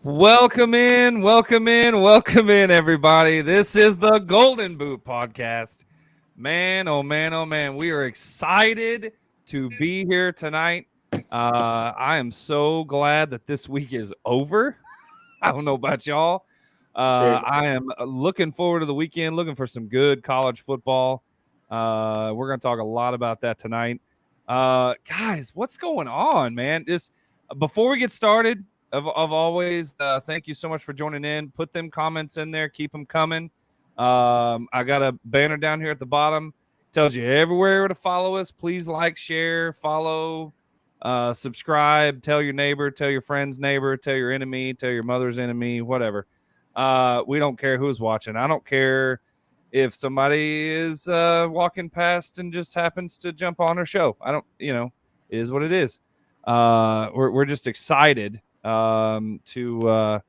Welcome in, everybody. This is the Golden Boot Podcast. Man, oh man, oh man, we are excited to be here tonight. I am so glad that this week is over. I don't know about y'all. I am looking forward to the weekend, looking for some good college football. We're going to talk a lot about that tonight. Guys, what's going on, man? Just before we get started, of always, thank you so much for joining in. Put them comments in there. Keep them coming. I got a banner down here at the bottom. Tells you everywhere to follow us. Please like, share, follow, subscribe. Tell your neighbor, tell your friend's neighbor, tell your enemy, tell your mother's enemy, whatever. We don't care who's watching. I don't care if somebody is walking past and just happens to jump on our show. I don't, it is what it is. We're just excited to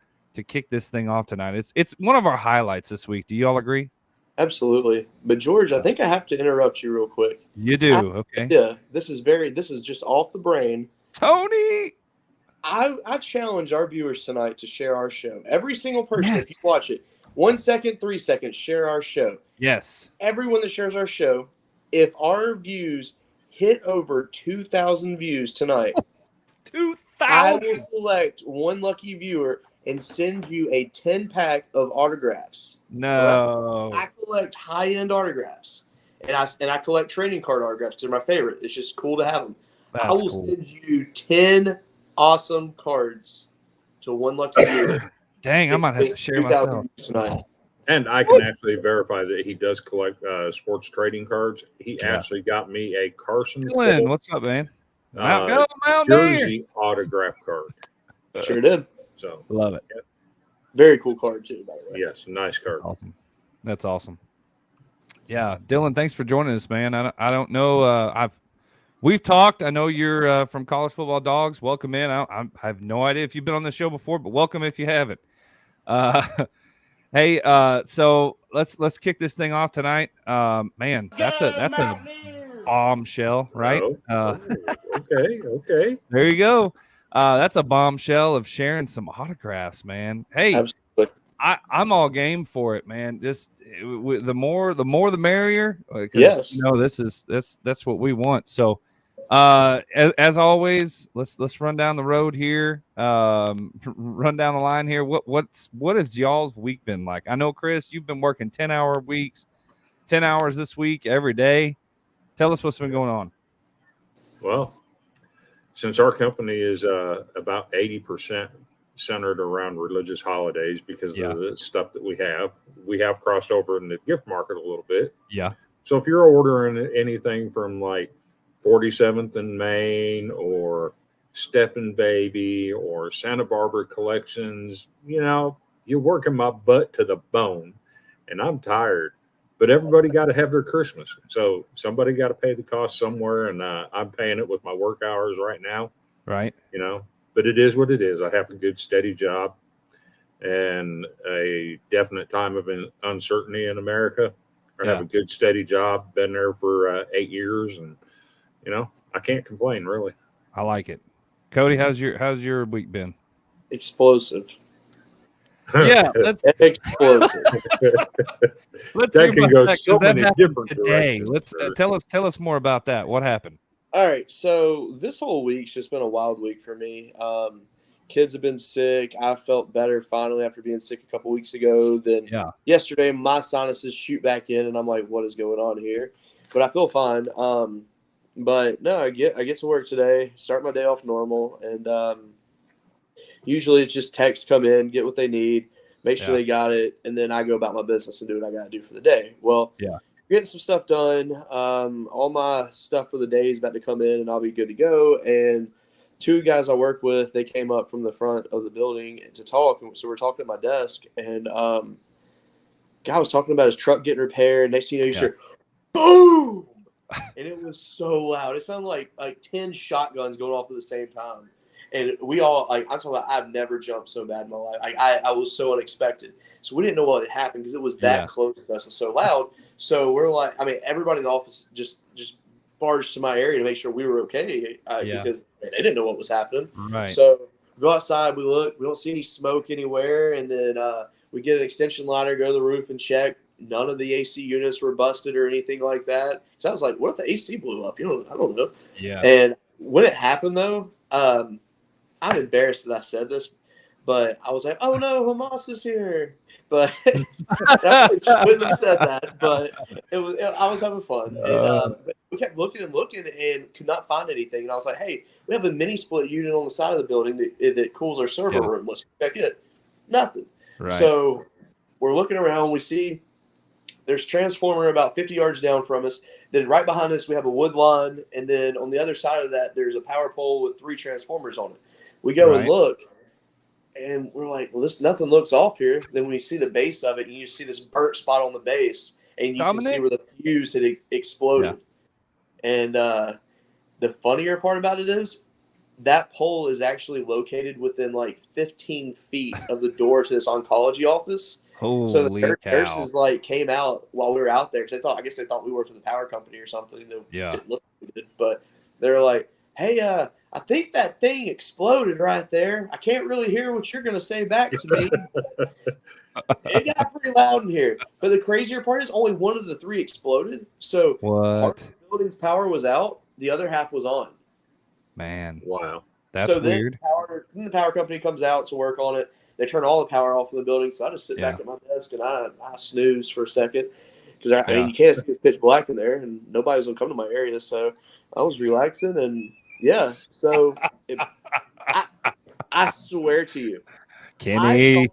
kick this thing off tonight. It's one of our highlights this week. Do you all agree? Absolutely. But George, I think I have to interrupt you real quick. You do. Okay. Yeah. This is just off the brain. Tony, I challenge our viewers tonight to share our show. Every single person, if you watch it, 1 second, 3 seconds, share our show. Yes. Everyone that shares our show, if our views hit over 2,000 views tonight, 2,000. I will select one lucky viewer and send you a 10-pack of autographs. No. I collect high-end autographs, and I collect trading card autographs. They're my favorite. It's just cool to have them. I will send you 10 awesome cards to one lucky viewer. Dang, I might have to share myself tonight. And I can actually verify that he does collect sports trading cards. He actually got me a Carson Dylan, what's up, man? jersey autograph card. Sure did. So love it. Yeah. Very cool card too, by the way. Yes, nice card. That's awesome. Yeah, Dylan, thanks for joining us, man. I don't know. We've talked. I know you're from College Football Dogs. Welcome in. I have no idea if you've been on the show before, but welcome if you haven't. Hey, so let's kick this thing off tonight. Man, that's a bombshell, right? Okay. There you go. That's a bombshell of sharing some autographs, man. Hey, absolutely. I'm all game for it, man. Just the more the merrier. Yes. That's what we want. So, as always, let's run down the road here. Run down the line here. What has y'all's week been like? I know, Chris, you've been working 10-hour weeks, 10 hours this week every day. Tell us what's been going on. Well, since our company is about 80% centered around religious holidays because of the stuff that we have crossed over in the gift market a little bit. Yeah. So if you're ordering anything from like 47th and Main or Stephen Baby or Santa Barbara Collections, you're working my butt to the bone and I'm tired. But everybody got to have their Christmas. So somebody got to pay the cost somewhere, and I'm paying it with my work hours right now. Right. But it is what it is. I have a good, steady job and a definite time of uncertainty in America. I have a good, steady job. Been there for 8 years, and, I can't complain, really. I like it. Cody, how's your week been? Explosive. Yeah, let's explosive. That can go so many different today. directions. Let's tell us more about that. What happened? All right, so this whole week's just been a wild week for me. Kids have been sick. I felt better finally after being sick a couple weeks ago. Then yesterday, my sinuses shoot back in, and I'm like, "What is going on here?" But I feel fine. But no, I get to work today. Start my day off normal, and usually it's just texts come in, get what they need, make sure they got it, and then I go about my business and do what I got to do for the day. Well, getting some stuff done. All my stuff for the day is about to come in, and I'll be good to go. And two guys I work with, they came up from the front of the building to talk. And so we're talking at my desk, and guy was talking about his truck getting repaired. Next thing you know, you hear, boom! And it was so loud. It sounded like 10 shotguns going off at the same time. And we all, I'm talking about, I've never jumped so bad in my life. I was so unexpected. So we didn't know what had happened because it was that close to us and so loud. So we're like, everybody in the office just barged to my area to make sure we were okay because they didn't know what was happening. Right. So go outside, we look, we don't see any smoke anywhere, and then we get an extension ladder, go to the roof and check. None of the AC units were busted or anything like that. So I was like, what if the AC blew up? I don't know. Yeah. And when it happened, though, I'm embarrassed that I said this, but I was like, oh, no, Hamas is here. But I shouldn't have said that, but I was having fun. And we kept looking and could not find anything. And I was like, hey, we have a mini split unit on the side of the building that cools our server room. Let's check it. Nothing. Right. So we're looking around. We see there's transformer about 50 yards down from us. Then right behind us, we have a wood line. And then on the other side of that, there's a power pole with 3 transformers on it. We go and look. And we're like, well, nothing looks off here. Then when you see the base of it, and you see this burnt spot on the base, and you can see where the fuse had exploded. Yeah. And the funnier part about it is that pole is actually located within like 15 feet of the door to this oncology office. Holy so the cow. nurses came out while we were out there because I guess they thought we worked for the power company or something. They didn't look good, but they were like, "Hey, I think that thing exploded right there. I can't really hear what you're gonna say back to me." It got pretty loud in here. But the crazier part is only one of the 3 exploded. So part of the building's power was out, the other half was on. Man, wow, that's weird. Then the power company comes out to work on it. They turn all the power off in the building, so I just sit back at my desk and I snooze for a second because I mean, you can't see it's pitch black in there, and nobody's gonna come to my area. So I was relaxing, and so I swear to you, Kenny,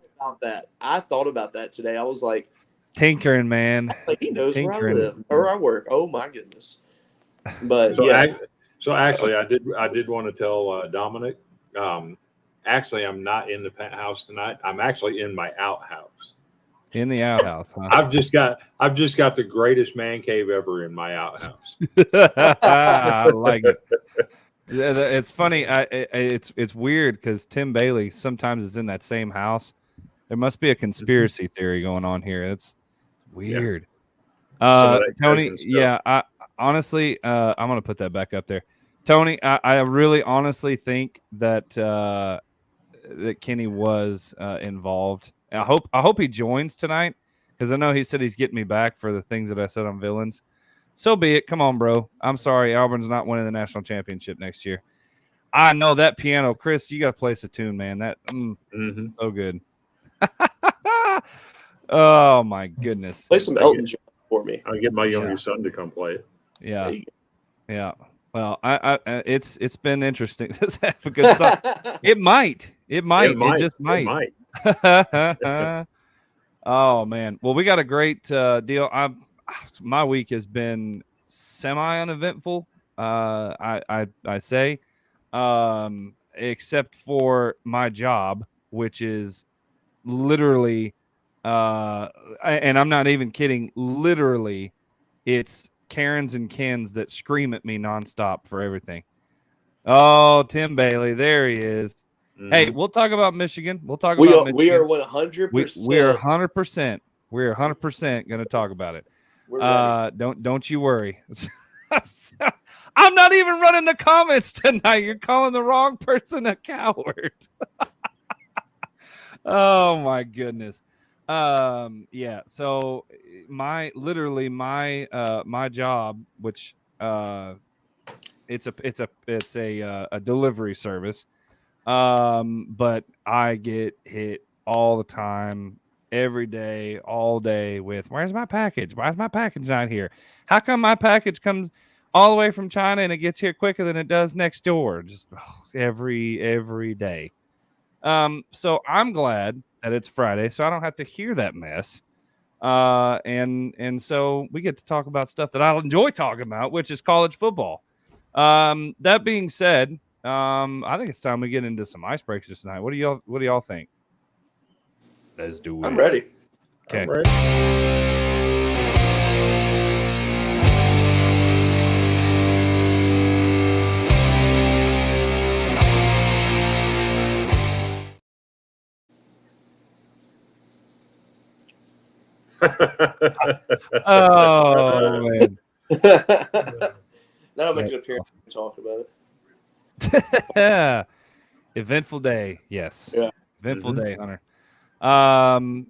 I thought about that today. I was like, tinkering, man. Like, he knows where I live or I work. Oh my goodness! But so actually, I did want to tell Dominic. Actually, I'm not in the house tonight. I'm actually in my outhouse. In the outhouse, huh? I've just got the greatest man cave ever in my outhouse. I like it. It's funny. It's weird because Tim Bailey sometimes is in that same house. There must be a conspiracy theory going on here. It's weird. Tony, I honestly, I'm gonna put that back up there. Tony, I really honestly think that that Kenny was involved. I hope he joins tonight because I know he said he's getting me back for the things that I said on villains. So be it. Come on, bro. I'm sorry. Auburn's not winning the national championship next year. I know that piano, Chris. You got to play us a tune, man. That so good. Oh my goodness. Play some Elton John for me. I'll get my youngest son to come play it. Yeah. Well, it's been interesting. Because it might. It just might. Oh man. Well, we got a great deal. My week has been semi-uneventful. I say, except for my job, which is literally, and I'm not even kidding. Literally, it's Karens and Kens that scream at me nonstop for everything. Oh, Tim Bailey, there he is. Hey, we'll talk about Michigan. We'll talk about Michigan. We are 100%. We are 100%. We're 100% going to talk about it. Don't you worry. I'm not even running the comments tonight. You're calling the wrong person a coward. Oh my goodness. So my job, which it's a delivery service, but I get hit all the time, every day, all day with, where's my package? Why is my package not here? How come my package comes all the way from China and it gets here quicker than it does next door? Just every day. So I'm glad that it's Friday, so I don't have to hear that mess. And so we get to talk about stuff that I enjoy talking about, which is college football. That being said, I think it's time we get into some icebreakers tonight. What do y'all think? Let's do it. I'm ready. Okay. I'm ready. Oh man. That'll make an appearance to talk about it. Yeah. Eventful day, yes. Yeah. Eventful Mhm. day, Hunter.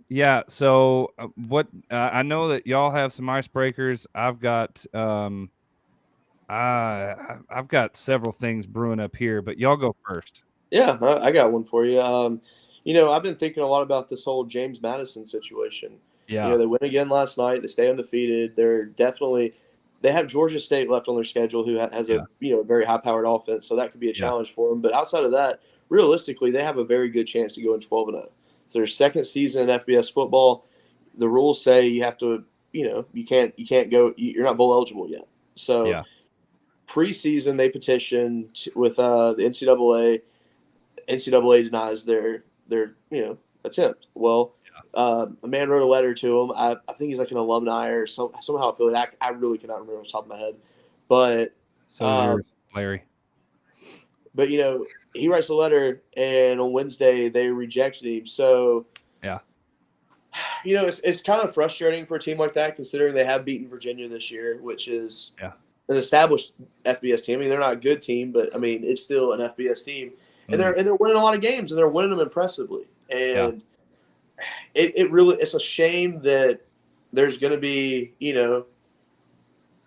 Yeah. So what? I know that y'all have some icebreakers. I've got several things brewing up here, but y'all go first. Yeah, I got one for you. I've been thinking a lot about this whole James Madison situation. Yeah. They win again last night. They stay undefeated. They have Georgia State left on their schedule, who has Yeah. a very high powered offense, so that could be a Yeah. challenge for them. But outside of that, realistically, they have a very good chance to go in 12-0. It's their second season in FBS football. The rules say you have to, you can't go. You're not bowl eligible yet. So Yeah. preseason, they petitioned with the NCAA. NCAA denies their attempt. Well, a man wrote a letter to him. I think he's like an alumni or somehow affiliated. I really cannot remember off the top of my head, but So yours, Larry. but he writes a letter, and on Wednesday they rejected him. So yeah, it's kind of frustrating for a team like that, considering they have beaten Virginia this year, which is an established FBS team. I mean, they're not a good team, but I mean it's still an FBS team. And they're winning a lot of games, and they're winning them impressively. And it's a shame that there's going to be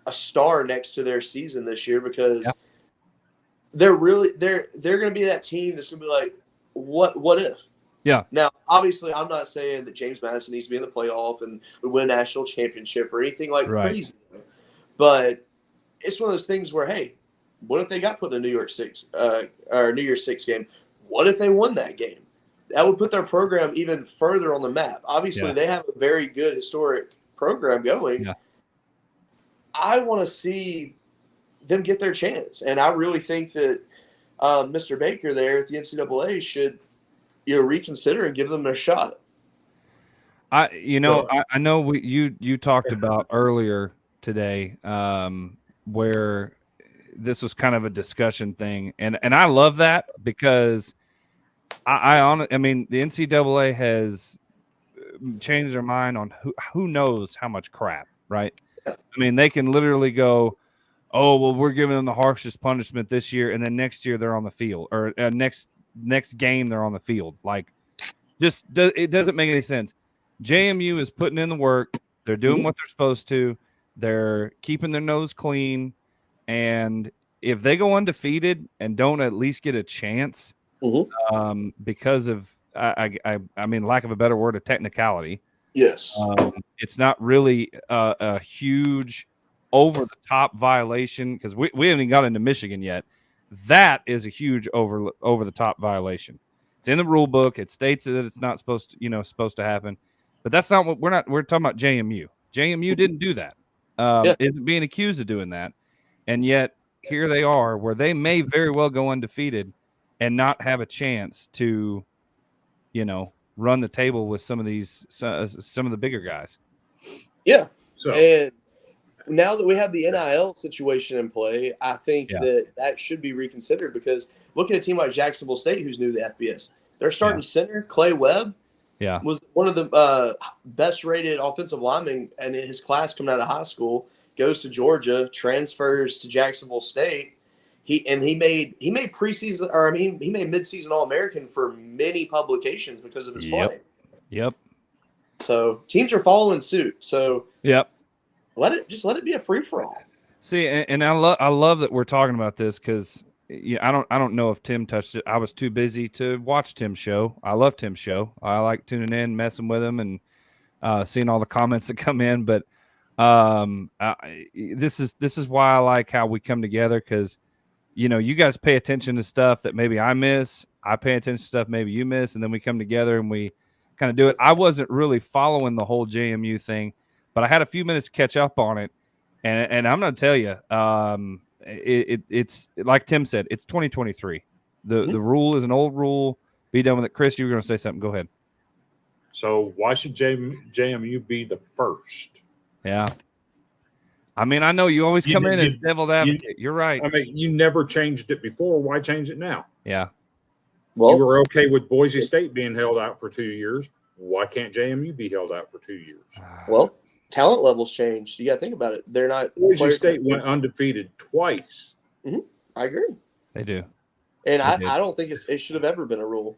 a star next to their season this year, because they're going to be that team that's going to be like, what if? Yeah. Now, obviously, I'm not saying that James Madison needs to be in the playoff and win a national championship or anything like crazy, but it's one of those things where, hey, what if they got put in a New Year's Six game? What if they won that game? That would put their program even further on the map. Obviously, they have a very good historic program going. Yeah. I want to see them get their chance, and I really think that Mr. Baker there at the NCAA should reconsider and give them a shot. I know you talked about earlier today where this was kind of a discussion thing, and I love that, because I mean the NCAA has changed their mind on who knows how much crap, right? I mean, they can literally go, oh well, we're giving them the harshest punishment this year, and then next year they're on the field, or next game they're on the field. Like, it doesn't make any sense. JMU is putting in the work. They're doing what they're supposed to. They're keeping their nose clean. And if they go undefeated and don't at least get a chance, because of, I mean, lack of a better word, a technicality. Yes. It's not really a huge over-the-top violation, because we haven't even got into Michigan yet. That is a huge over-the-top violation. It's in the rule book. It states that it's not supposed to happen. But that's not what we're talking about. JMU. JMU didn't do that. Isn't being accused of doing that. And yet here they are, where they may very well go undefeated and not have a chance to, run the table with some of the bigger guys. Yeah. And now that we have the NIL situation in play, I think that should be reconsidered, because look at a team like Jacksonville State, who's new to the FBS. Their starting center, Clay Webb, was one of the best rated offensive linemen in his class coming out of high school. Goes to Georgia, transfers to Jacksonville State. He made preseason, or he made midseason All-American for many publications because of his play. Yep. So teams are following suit. So let it be a free for all. See, and I love that we're talking about this, because I don't know if Tim touched it. I was too busy to watch Tim's show. I love Tim's show. I like tuning in, messing with him, and seeing all the comments that come in. But this is why I like how we come together, because you guys pay attention to stuff that maybe I miss. I pay attention to stuff maybe you miss, and then we come together and we kind of do it. I wasn't really following the whole JMU thing, but I had a few minutes to catch up on it, and I'm going to tell you, it's like Tim said, it's 2023. The rule is an old rule. Be done with it. Chris, you were going to say something. Go ahead. So why should JMU be the first? Yeah. I mean, I know you always come in as devil's advocate. You're right. I mean, you never changed it before. Why change it now? Yeah. Well, you were okay with Boise State being held out for 2 years. Why can't JMU be held out for 2 years? Well, talent levels changed. You got to think about it. They're not. Boise State went undefeated twice. I agree. They do. And I don't think it should have ever been a rule.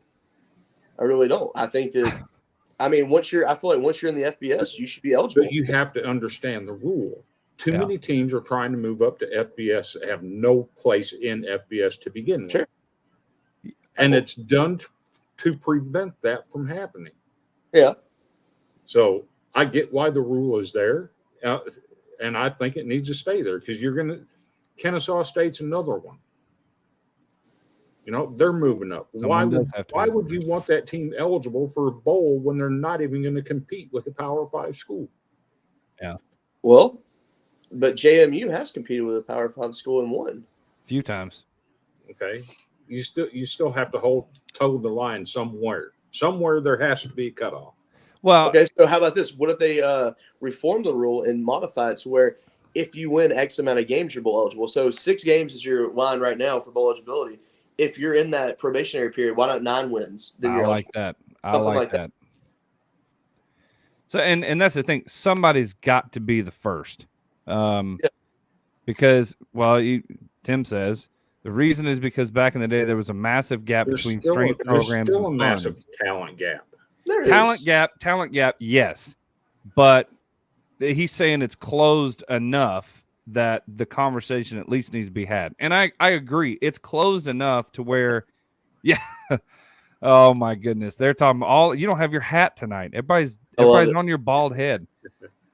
I really don't. I think that, I mean, I feel like once you're in the FBS, you should be eligible. But you have to understand the rule. Too many teams are trying to move up to FBS that have no place in FBS to begin with. Sure. And it's done to prevent that from happening. Yeah. So I get why the rule is there. And I think it needs to stay there because Kennesaw State's another one. You know, they're moving up. Why would you want that team eligible for a bowl when they're not even going to compete with a Power 5 school? Yeah. Well, but JMU has competed with a Power 5 school and won. A few times. Okay. You still have to toe the line somewhere. Somewhere there has to be a cutoff. Well, okay, so how about this? What if they reform the rule and modify it to where if you win X amount of games, you're bowl eligible? So 6 games is your line right now for bowl eligibility. If you're in that probationary period, why not 9 wins? Then I like that. I like that. So, and that's the thing. Somebody's got to be the first. Because, Tim says, the reason is because back in the day, there was a massive gap between strength programs. There's still a massive talent gap. Talent gap, yes. But he's saying it's closed enough that the conversation at least needs to be had. And I agree. It's closed enough to where, oh my goodness. They're talking you don't have your hat tonight. Everybody's on your bald head.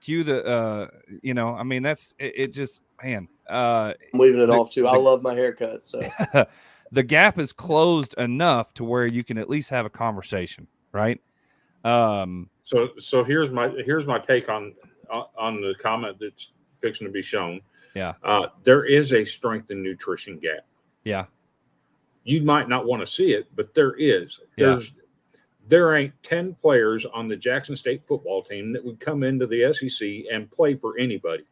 Cue the, I mean, that's it just, man. I'm leaving it off too. I love my haircut. So the gap is closed enough to where you can at least have a conversation, right? So here's my take on the comment that's fixing to be shown. Yeah. There is a strength and nutrition gap. Yeah. You might not want to see it, but there is. Yeah. There ain't 10 players on the Jackson State football team that would come into the SEC and play for anybody.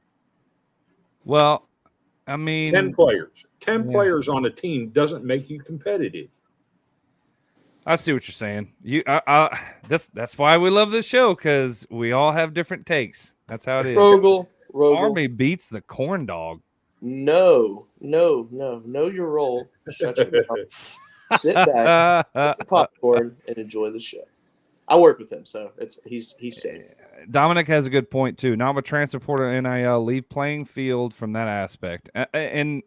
Well, I mean, 10 players. 10 players on a team doesn't make you competitive. I see what you're saying. That's why we love this show, because we all have different takes. That's how it is. Rogel. Army beats the corn dog. No. Know your role. Shut your mouth. Sit back, get some popcorn, and enjoy the show. I work with him, so he's safe. Dominic has a good point too. Now with transfer portal NIL, leave playing field from that aspect, and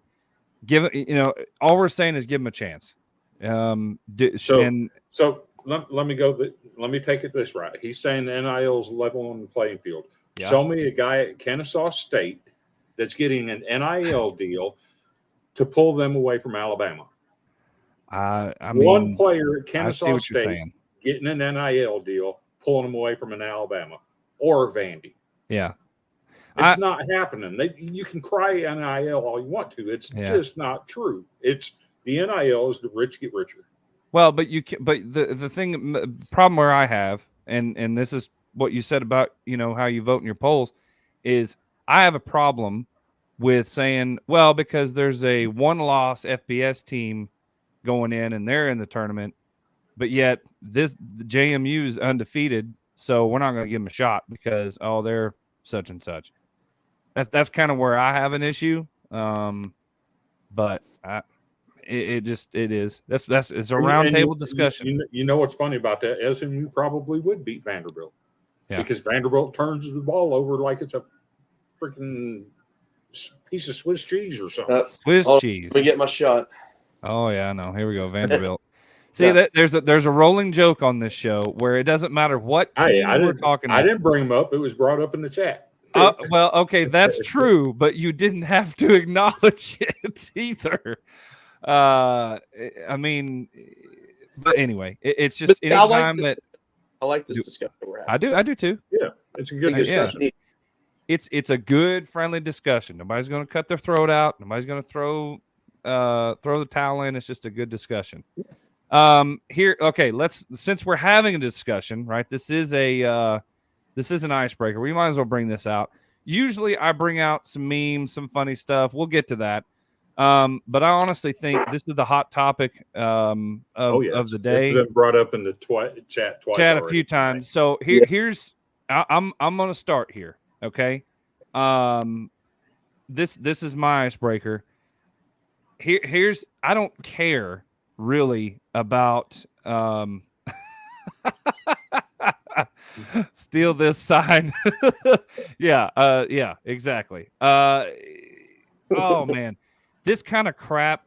give it. All we're saying is give him a chance. So let me go. Let me take it this right. He's saying NIL's level on the playing field. Yeah. Show me a guy at Kennesaw State that's getting an NIL deal to pull them away from Alabama. I mean, one player at Kennesaw State getting an NIL deal, pulling them away from an Alabama or Vandy. Yeah. It's not happening. You can cry NIL all you want to. It's just not true. It's the NIL is the rich get richer. Well, but the problem where I have, and this is what you said about, how you vote in your polls, is I have a problem with saying, well, because there's a 1-loss FBS team going in and they're in the tournament, but yet the JMU is undefeated, so we're not going to give them a shot because they're such and such. That's kind of where I have an issue. But it is. It's a roundtable discussion. You know what's funny about that? SMU probably would beat Vanderbilt. Yeah. Because Vanderbilt turns the ball over like it's a freaking piece of Swiss cheese or something. Swiss cheese. Let me get my shot. Oh yeah, no. Here we go, Vanderbilt. See, there's a rolling joke on this show where it doesn't matter what team we're talking about. I didn't bring them up. It was brought up in the chat. Well, okay, that's true, but you didn't have to acknowledge it either. I mean, but anyway, it's just anytime that I like this discussion we're having. I do too. Yeah, it's a good discussion. Yeah. It's a good, friendly discussion. Nobody's going to cut their throat out. Nobody's going to throw the towel in. It's just a good discussion. Since we're having a discussion, right? This is an icebreaker. We might as well bring this out. Usually I bring out some memes, some funny stuff. We'll get to that. But I honestly think this is the hot topic of the day. It's been brought up in the chat twice. Chat a few times. So here's I'm going to start here. Okay. This is my icebreaker. Here's I don't care really about steal this sign. Yeah, exactly. Oh man, this kind of crap.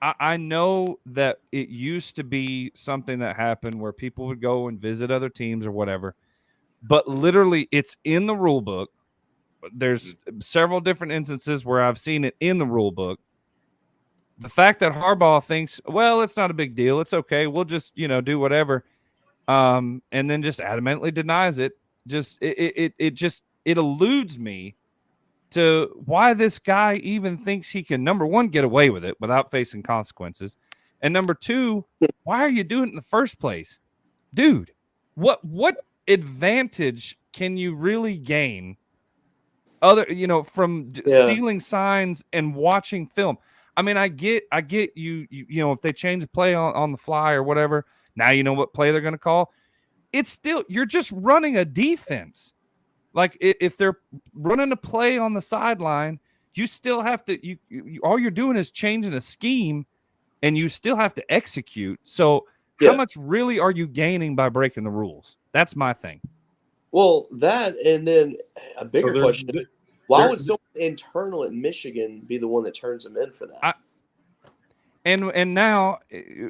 I know that it used to be something that happened where people would go and visit other teams or whatever, but literally it's in the rule book. There's several different instances where I've seen it in the rule book. The fact that Harbaugh thinks, well, it's not a big deal. It's okay. We'll just, do whatever. And then just adamantly denies it. Just it eludes me to why this guy even thinks he can, number one, get away with it without facing consequences. And number two, why are you doing it in the first place? Dude, what advantage can you really gain from stealing signs and watching film? I mean, I get you if they change the play on the fly or whatever, now you know what play they're going to call. It's still, you're just running a defense. Like if they're running a play on the sideline, you still have to, you all you're doing is changing a scheme and you still have to execute. So how much really are you gaining by breaking the rules? That's my thing. Well, that, and then a bigger question. Why would someone internal at Michigan be the one that turns them in for that? And now,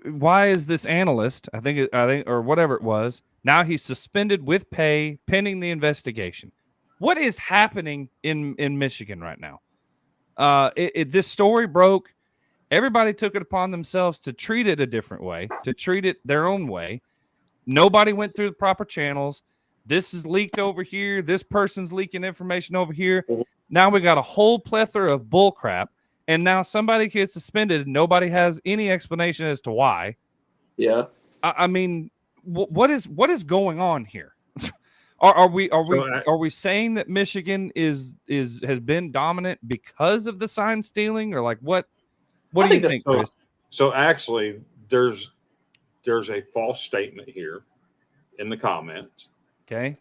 why is this analyst? I think, or whatever it was. Now he's suspended with pay pending the investigation. What is happening in Michigan right now? This story broke. Everybody took it upon themselves to treat it a different way, to treat it their own way. Nobody went through the proper channels. This is leaked over here. This person's leaking information over here. Now we got a whole plethora of bull crap. And now somebody gets suspended and nobody has any explanation as to why. Yeah. I mean, what is going on here? Are we saying that Michigan has been dominant because of the sign stealing, or like what do you think, Chris? So actually, there's a false statement here in the comments. Okay.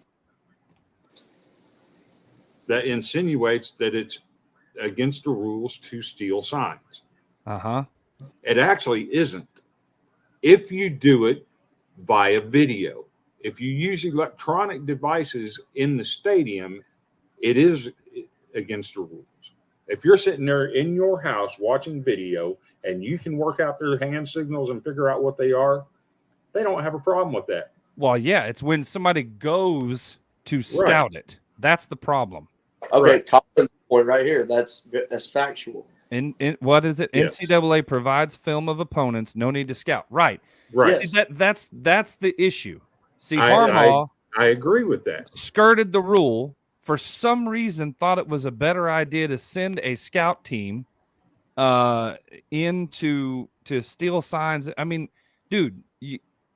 That insinuates that it's against the rules to steal signs. It actually isn't. If you do it via video, if you use electronic devices in the stadium, it is against the rules. If you're sitting there in your house watching video and you can work out their hand signals and figure out what they are, they don't have a problem with that. Well, yeah, it's when somebody goes to scout it. That's the problem. Okay, Colin's point right here. That's factual. And what is it? Yes. NCAA provides film of opponents. No need to scout. Right. Right. See, that's the issue. See, Harbaugh, I agree with that. Skirted the rule. For some reason, thought it was a better idea to send a scout team in to steal signs. I mean, dude,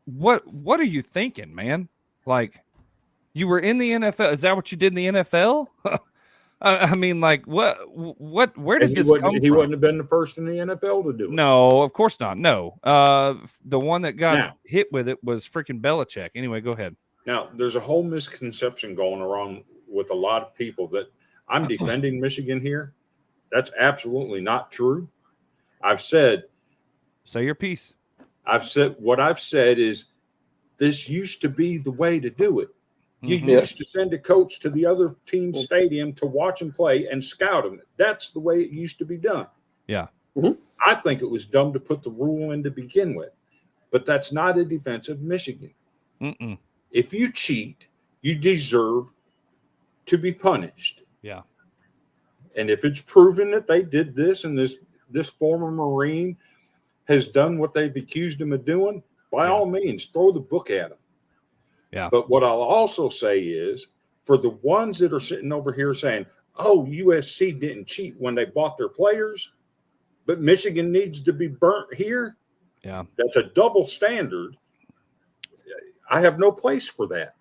what are you thinking, man? Like, you were in the NFL. Is that what you did in the NFL? I mean, like, where did this come from? He wouldn't have been the first in the NFL to do it. No, of course not. No. The one that got hit with it was freaking Belichick. Anyway, go ahead. Now, there's a whole misconception going around with a lot of people that I'm defending Michigan here. That's absolutely not true. I've said. Say your piece. What I've said is this used to be the way to do it. You used to send a coach to the other team's stadium to watch them play and scout them. That's the way it used to be done. Yeah. I think it was dumb to put the rule in to begin with, but that's not a defense of Michigan. If you cheat, you deserve to be punished. Yeah. And if it's proven that they did this and this former Marine has done what they've accused him of doing, by all means, throw the book at him. Yeah. But what I'll also say is, for the ones that are sitting over here saying, oh, USC didn't cheat when they bought their players, but Michigan needs to be burnt here. Yeah. That's a double standard. I have no place for that.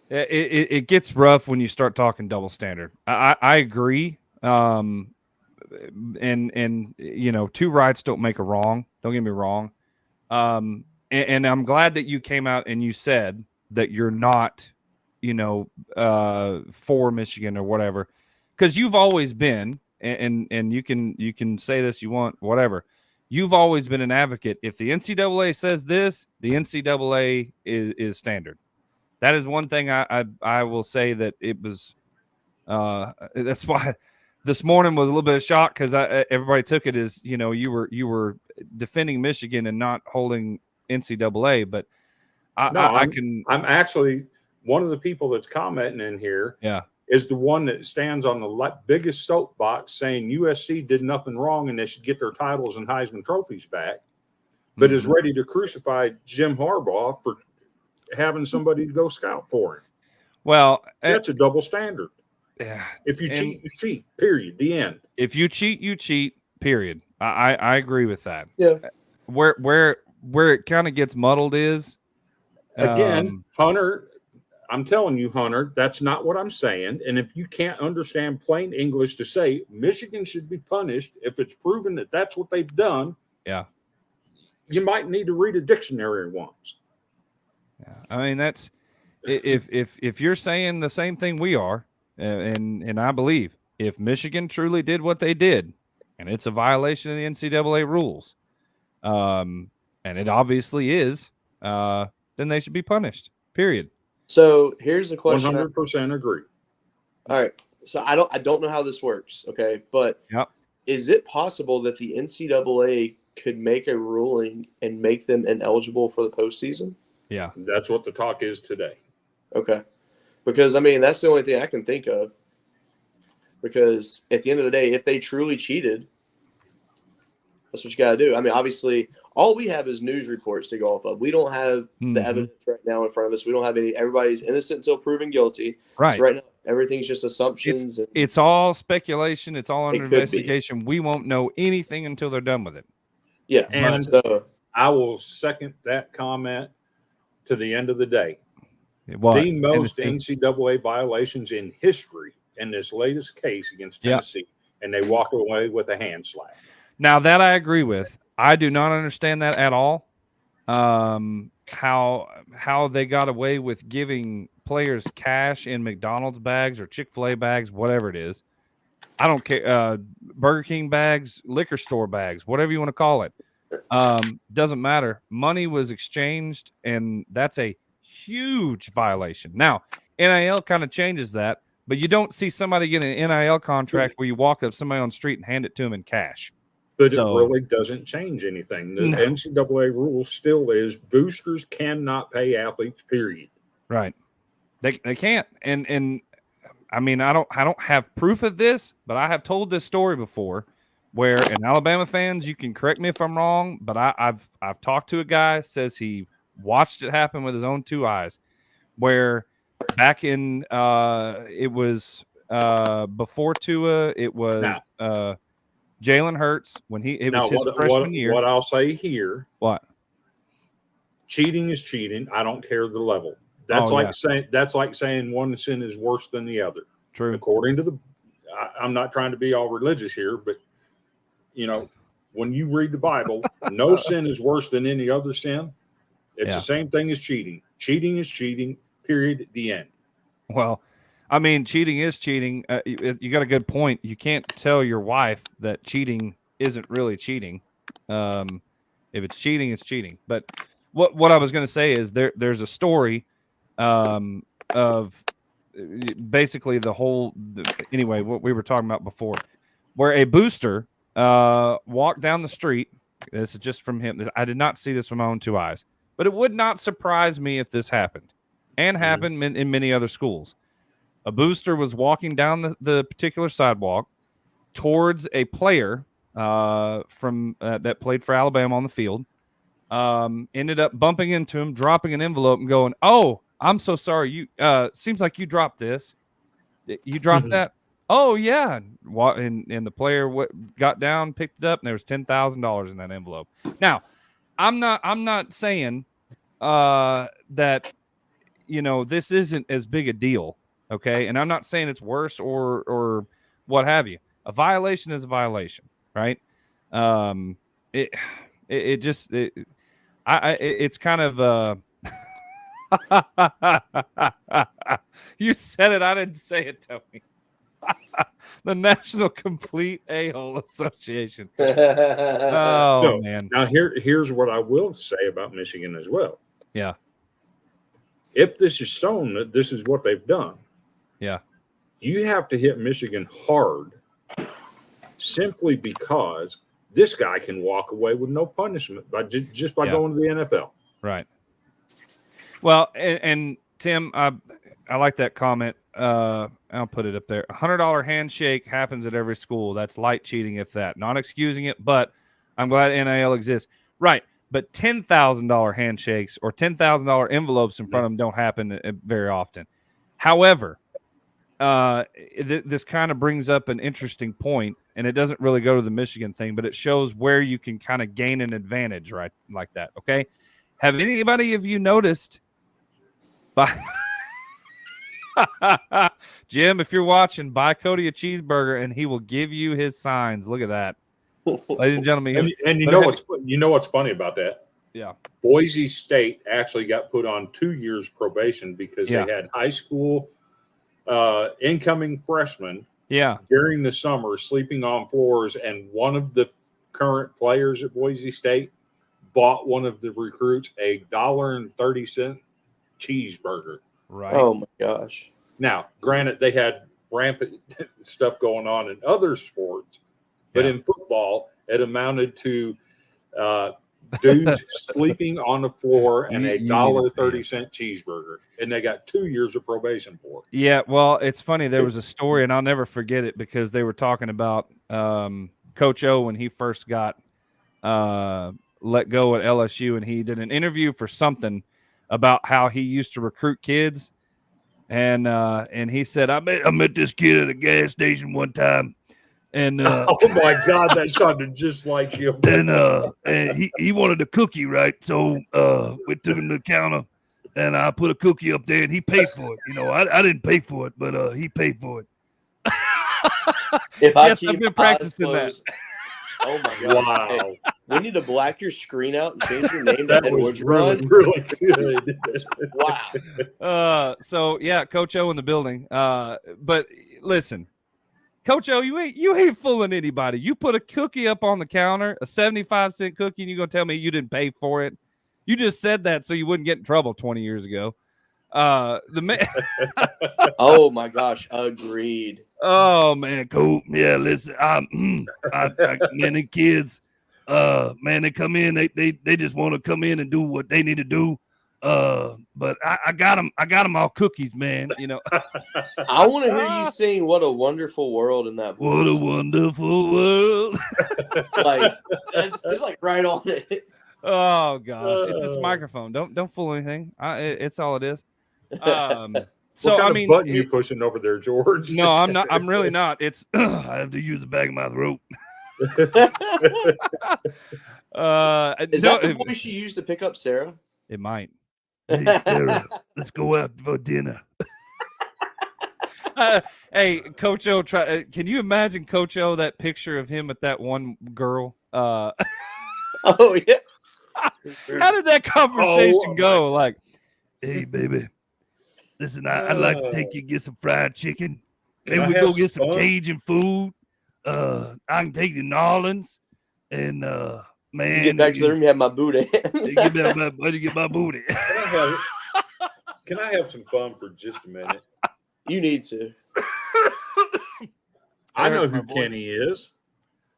It gets rough when you start talking double standard. I agree. And two rights don't make a wrong. Don't get me wrong. And I'm glad that you came out and you said that you're not, for Michigan or whatever, because you've always been, and you can say this you want, whatever. you've always been an advocate. If the NCAA says this, the NCAA is standard. That is one thing I will say that it was. That's why this morning was a little bit of shock because everybody took it as you were defending Michigan and not holding NCAA. But I'm actually one of the people that's commenting in here. Yeah. Is the one that stands on the biggest soapbox saying USC did nothing wrong and they should get their titles and Heisman trophies back, but is ready to crucify Jim Harbaugh for having somebody to go scout for him. Well, that's a double standard. Yeah. If you cheat, you cheat. Period. The end. If you cheat, you cheat. Period. I agree with that. Yeah. Where it kind of gets muddled is again, Hunter. I'm telling you, Hunter, that's not what I'm saying. And if you can't understand plain English to say Michigan should be punished if it's proven that that's what they've done, yeah, you might need to read a dictionary once. Yeah, I mean that's if you're saying the same thing we are, and I believe if Michigan truly did what they did, and it's a violation of the NCAA rules, and it obviously is, then they should be punished. Period. So here's the question. 100% agree. All right. So I don't know how this works. Okay. But is it possible that the NCAA could make a ruling and make them ineligible for the postseason? Yeah. That's what the talk is today. Okay. Because, I mean, that's the only thing I can think of. Because at the end of the day, if they truly cheated, that's what you got to do. I mean, obviously, all we have is news reports to go off of. We don't have the evidence right now in front of us. We don't have any. Everybody's innocent until proven guilty. Right. So right now, everything's just assumptions. It's all speculation. It's all under investigation. We won't know anything until they're done with it. Yeah. And I will second that comment to the end of the day. The most NCAA violations in history in this latest case against Tennessee, and they walk away with a hand slap. Now, that I agree with. I do not understand that at all. How they got away with giving players cash in McDonald's bags or Chick-fil-A bags, whatever it is. I don't care. Burger King bags, liquor store bags, whatever you want to call it. Doesn't matter. Money was exchanged, and that's a huge violation. Now, NIL kind of changes that, but you don't see somebody get an NIL contract where you walk up to somebody on the street and hand it to them in cash. But it really doesn't change anything. The NCAA rule still is boosters cannot pay athletes, period. Right. They can't. And I mean, I don't have proof of this, but I have told this story before where, and Alabama fans, you can correct me if I'm wrong, but I've talked to a guy, says he watched it happen with his own two eyes, where back in it was before Tua, it was Jalen Hurts when it was his freshman year. What I'll say here, cheating is cheating. I don't care the level. That's like saying one sin is worse than the other. True. According to I'm not trying to be all religious here, but when you read the Bible, no sin is worse than any other sin. It's the same thing as cheating. Cheating is cheating. Period. The end. Well, I mean, cheating is cheating. You got a good point. You can't tell your wife that cheating isn't really cheating. If it's cheating, it's cheating. But what I was going to say is there's a story of basically anyway, what we were talking about before, where a booster walked down the street. This is just from him. I did not see this with my own two eyes, but it would not surprise me if this happened and happened in many other schools. A booster was walking down the particular sidewalk towards a player from that played for Alabama on the field. Ended up bumping into him, dropping an envelope, and going, "Oh, I'm so sorry. You seems like you dropped this. You dropped that? Oh yeah." And the player got down, picked it up, and there was $10,000 in that envelope. Now, I'm not saying that this isn't as big a deal. Okay, and I'm not saying it's worse or what have you. A violation is a violation, right? It's kind of you said it. I didn't say it, Tony. The National Complete A-Hole Association. Oh, man. Now, here's what I will say about Michigan as well. Yeah. If this is shown that this is what they've done, yeah, you have to hit Michigan hard simply because this guy can walk away with no punishment by just by going to the NFL. Right. Well, and Tim, I like that comment. I'll put it up there. $100 handshake happens at every school. That's light cheating, if that. Not excusing it, but I'm glad NIL exists. Right. But $10,000 handshakes or $10,000 envelopes in front of them don't happen very often. However, this kind of brings up an interesting point, and it doesn't really go to the Michigan thing, but it shows where you can kind of gain an advantage, right? Like that. Okay. Have anybody of you noticed Jim, if you're watching, buy Cody a cheeseburger and he will give you his signs. Look at that. Ladies and gentlemen. And you know what's funny about that? Yeah. Boise State actually got put on 2 years probation because they had high school incoming freshmen during the summer sleeping on floors, and one of the current players at Boise State bought one of the recruits a $1.30 cheeseburger. Right. Oh my gosh. Now, granted, they had rampant stuff going on in other sports, but in football, it amounted to dudes sleeping on the floor and a $1.30 cheeseburger, and they got 2 years of probation for it. Yeah, well, it's funny. There was a story, and I'll never forget it, because they were talking about Coach O when he first got let go at LSU, and he did an interview for something about how he used to recruit kids, and he said, I met this kid at a gas station one time, and oh my God, that sounded just like you. And he wanted a cookie, right? So we took him to the counter, and I put a cookie up there, and he paid for it. You know, I didn't pay for it, but he paid for it. I've been practicing that. Oh my God! Wow. Hey, we need to black your screen out and change your name to Edwards really good. Wow. So yeah, Coach O in the building. But listen, Coach O, you ain't fooling anybody. You put a cookie up on the counter, a 75-cent cookie, and you gonna tell me you didn't pay for it? You just said that so you wouldn't get in trouble 20 years ago. Oh my gosh, agreed. Oh man, cool. Yeah, listen, man, the kids, man, they come in, they just want to come in and do what they need to do. But I got them all cookies, man. You know. I want to hear you sing "What a Wonderful World" in that voice. What a wonderful world. Like it's like right on it. Oh gosh, it's this microphone. Don't fool anything. It's all it is. So what kind I mean, of button you pushing over there, George? No, I'm not. I'm really not. It's I have to use the back of my throat. Is that the voice you used to pick up Sarah? It might. Hey, Sarah, let's go out for dinner. Hey, Coach O, can you imagine Coach O, that picture of him with that one girl? Oh yeah. How did that conversation go? Like, hey, baby. Listen, I'd like to take you to get some fried chicken. Maybe we go get some Cajun food. I can take you to New Orleans. And, man. You get back to the room, you have my booty. Get my booty. Can I have some fun for just a minute? You need to. I know who Kenny is.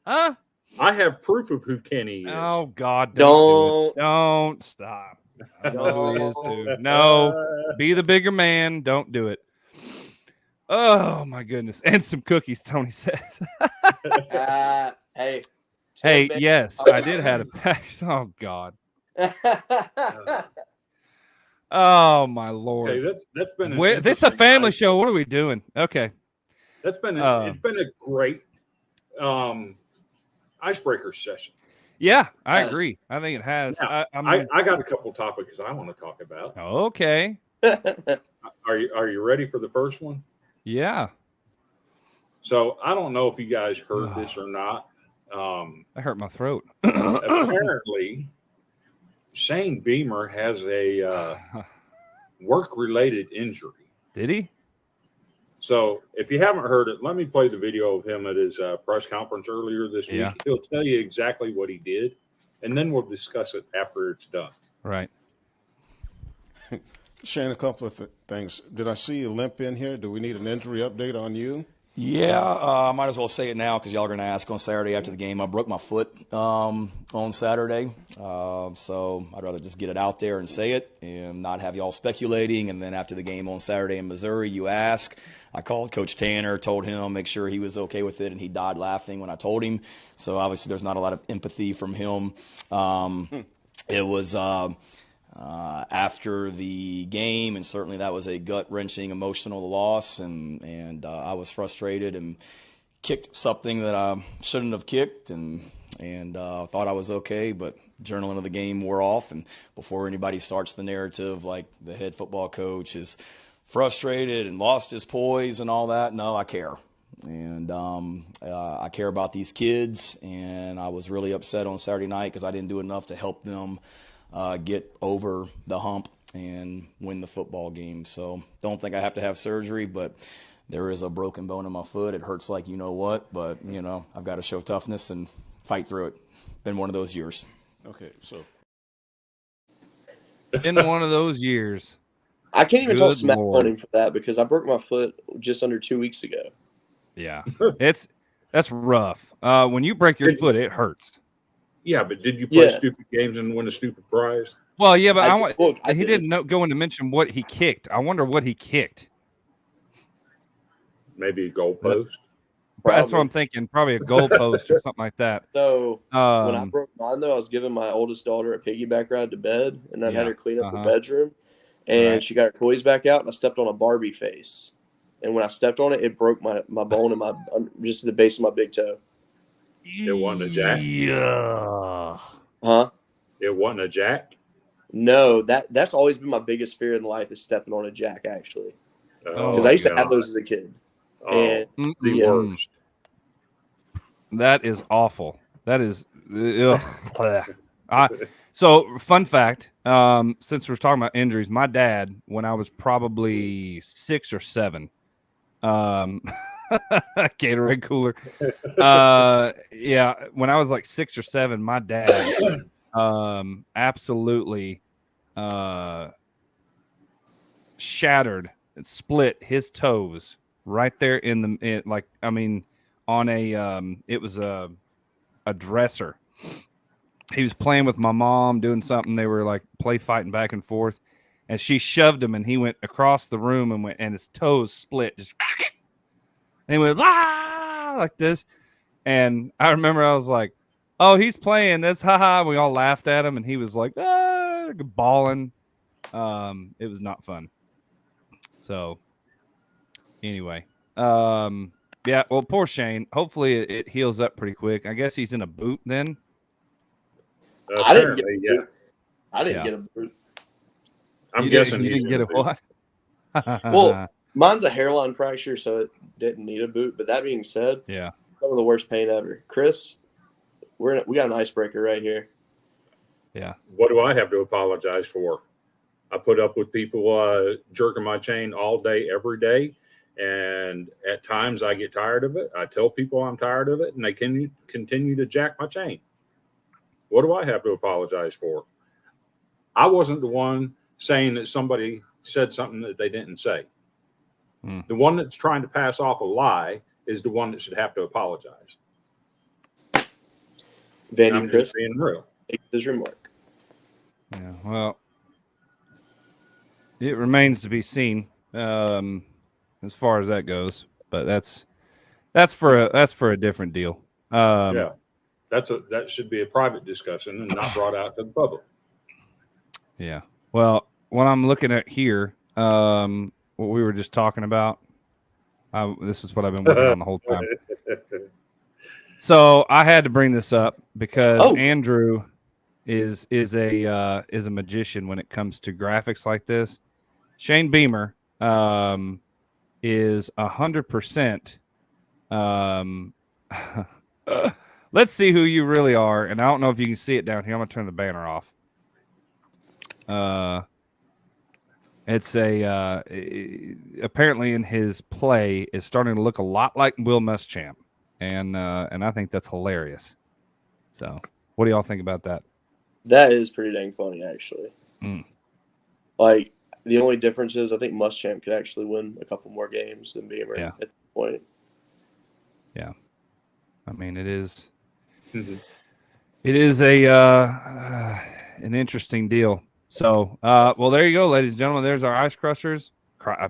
Huh? I have proof of who Kenny is. Oh, God. Don't stop. I know who he is too. No, be the bigger man. Don't do it. Oh my goodness! And some cookies, Tony said. Hey, yes, I did have a pack. Oh God. Oh my Lord. Okay, that's been this is a family show. What are we doing? Okay. It's been a great icebreaker session. Yeah, I agree. I think it has. Now, I got a couple topics I want to talk about. Okay. Are you ready for the first one? Yeah. So I don't know if you guys heard this or not. I hurt my throat. Apparently, Shane Beamer has a work-related injury. Did he? So if you haven't heard it, let me play the video of him at his press conference earlier this week. He'll tell you exactly what he did, and then we'll discuss it after it's done. Right. Shane, a couple of things. Did I see a limp in here? Do we need an injury update on you? Yeah, I might as well say it now because y'all are going to ask on Saturday after the game. I broke my foot on Saturday, so I'd rather just get it out there and say it and not have y'all speculating. And then after the game on Saturday in Missouri, you ask. I called Coach Tanner, told him, make sure he was okay with it, and he died laughing when I told him. So obviously there's not a lot of empathy from him. It was after the game, and certainly that was a gut-wrenching emotional loss, and I was frustrated and kicked something that I shouldn't have kicked, and thought I was okay, but adrenaline of the game wore off, and before anybody starts the narrative like the head football coach is frustrated and lost his poise and all that, no, I care. And I care about these kids, and I was really upset on Saturday night because I didn't do enough to help them get over the hump and win the football game. So don't think I have to have surgery, but there is a broken bone in my foot. It hurts like you know what, but, I've got to show toughness and fight through it. Been one of those years. Okay, so. In one of those years. I can't even talk smack Lord. on him for that because I broke my foot just under 2 weeks ago. Yeah, that's rough. When you break your foot, it hurts. Yeah, but did you play stupid games and win a stupid prize? Well, yeah, but he did. didn't go in to mention what he kicked. I wonder what he kicked. Maybe a goalpost. That's what I'm thinking. Probably a goalpost or something like that. So when I broke mine, though, I was giving my oldest daughter a piggyback ride to bed, and I had her clean up the bedroom, and she got her toys back out, and I stepped on a Barbie face. And when I stepped on it, it broke my bone in just the base of my big toe. It wasn't a jack? Yeah. Huh? It wasn't a jack? No, that's always been my biggest fear in life is stepping on a jack, actually. Because I used to have those as a kid. The worst. That is awful. That is so fun fact, since we're talking about injuries, my dad, when I was probably 6 or 7, Gatorade cooler. When I was like 6 or 7, my dad absolutely shattered and split his toes right there on a it was a dresser. He was playing with my mom doing something. They were like play fighting back and forth, and she shoved him, and he went across the room and his toes split. Just and he went like this. And I remember I was like, "Oh, he's playing this, haha!" We all laughed at him, and he was like, bawling. It was not fun. So anyway, yeah. Well, poor Shane. Hopefully it heals up pretty quick. I guess he's in a boot then. I didn't get a boot. I'm guessing you didn't get a what? Well, mine's a hairline fracture, so it didn't need a boot. But that being said, some of the worst pain ever. Chris, we got an icebreaker right here. Yeah. What do I have to apologize for? I put up with people jerking my chain all day, every day. And at times I get tired of it. I tell people I'm tired of it, and they can continue to jack my chain. What do I have to apologize for? I wasn't the one saying that somebody said something that they didn't say. The one that's trying to pass off a lie is the one that should have to apologize. Vandy Chris, being real. Take this remark. Yeah, well, it remains to be seen as far as that goes, but that's for a different deal. That should be a private discussion and not brought out to the public. Yeah. Well, what I'm looking at here, what we were just talking about, this is what I've been working on the whole time. So I had to bring this up because Andrew is a magician when it comes to graphics like this. Shane Beamer is 100%. Let's see who you really are, and I don't know if you can see it down here. I'm gonna turn the banner off. It's apparently in his play is starting to look a lot like Will Muschamp, and I think that's hilarious. So, what do y'all think about that? That is pretty dang funny, actually. Mm. Like, the only difference is I think Muschamp could actually win a couple more games than Beamer at this point. Yeah, I mean it is. Mm-hmm. It is an interesting deal. So, well, there you go, ladies and gentlemen. There's our ice crushers. I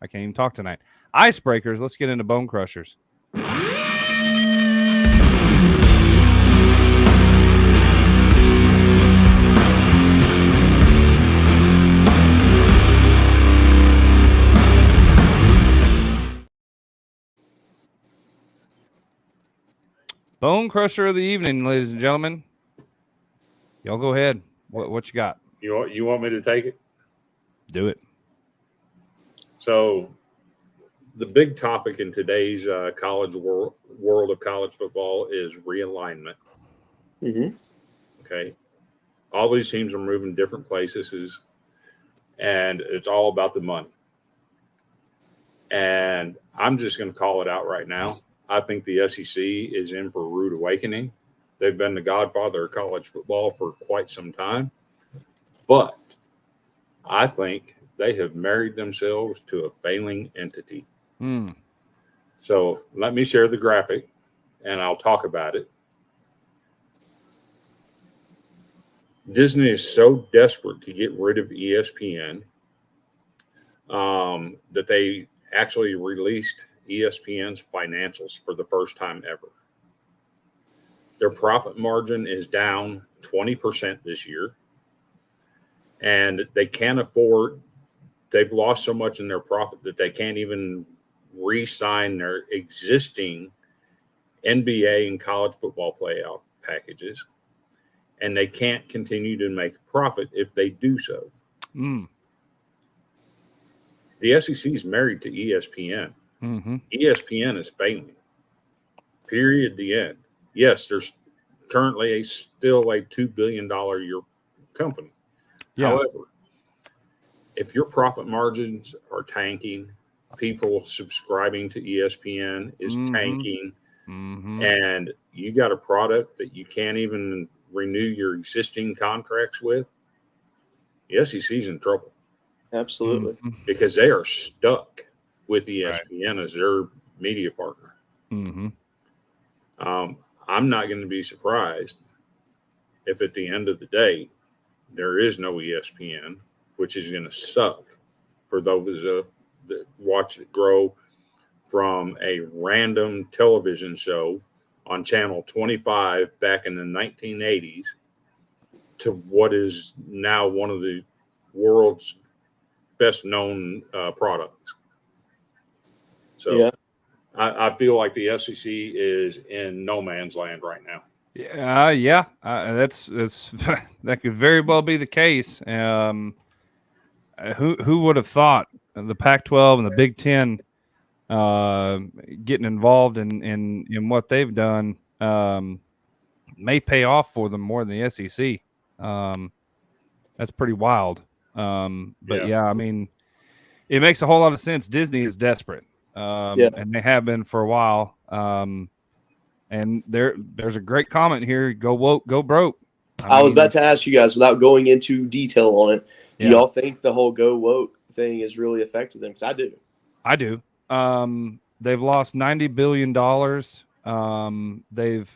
can't even talk tonight. Icebreakers. Let's get into bone crushers. Bone crusher of the evening, ladies and gentlemen. Y'all go ahead. What you got? You want me to take it? Do it. So, the big topic in today's college world of college football is realignment. Mm-hmm. Okay, all these teams are moving different places, and it's all about the money. And I'm just going to call it out right now. I think the SEC is in for a rude awakening. They've been the godfather of college football for quite some time. But I think they have married themselves to a failing entity. Mm. So let me share the graphic, and I'll talk about it. Disney is so desperate to get rid of ESPN that they actually released ESPN's financials for the first time ever. Their profit margin is down 20% this year, and they can't afford. They've lost so much in their profit that they can't even re-sign their existing NBA and college football playoff packages, and they can't continue to make a profit if they do so. Mm. The SEC is married to ESPN. Mm-hmm. ESPN is failing. Period. The end. Yes, there's currently still a $2 billion a year company. Yeah. However, if your profit margins are tanking, people subscribing to ESPN is tanking, and you got a product that you can't even renew your existing contracts with, the SEC's in trouble. Absolutely. Because they are stuck with ESPN as their media partner. I'm not going to be surprised if at the end of the day there is no ESPN, which is going to suck for those that watch it grow from a random television show on Channel 25 back in the 1980s to what is now one of the world's best known products. So yeah. I feel like the SEC is in no man's land right now. That's that could very well be the case. Who would have thought the Pac-12 and the Big Ten getting involved in what they've done may pay off for them more than the SEC. That's pretty wild. But yeah, I mean, it makes a whole lot of sense. Disney is desperate. And they have been for a while. And there's a great comment here. Go woke, go broke. I was about to ask you guys, without going into detail on it, do y'all think the whole go woke thing has really affected them? Because I do. They've lost $90 billion. They've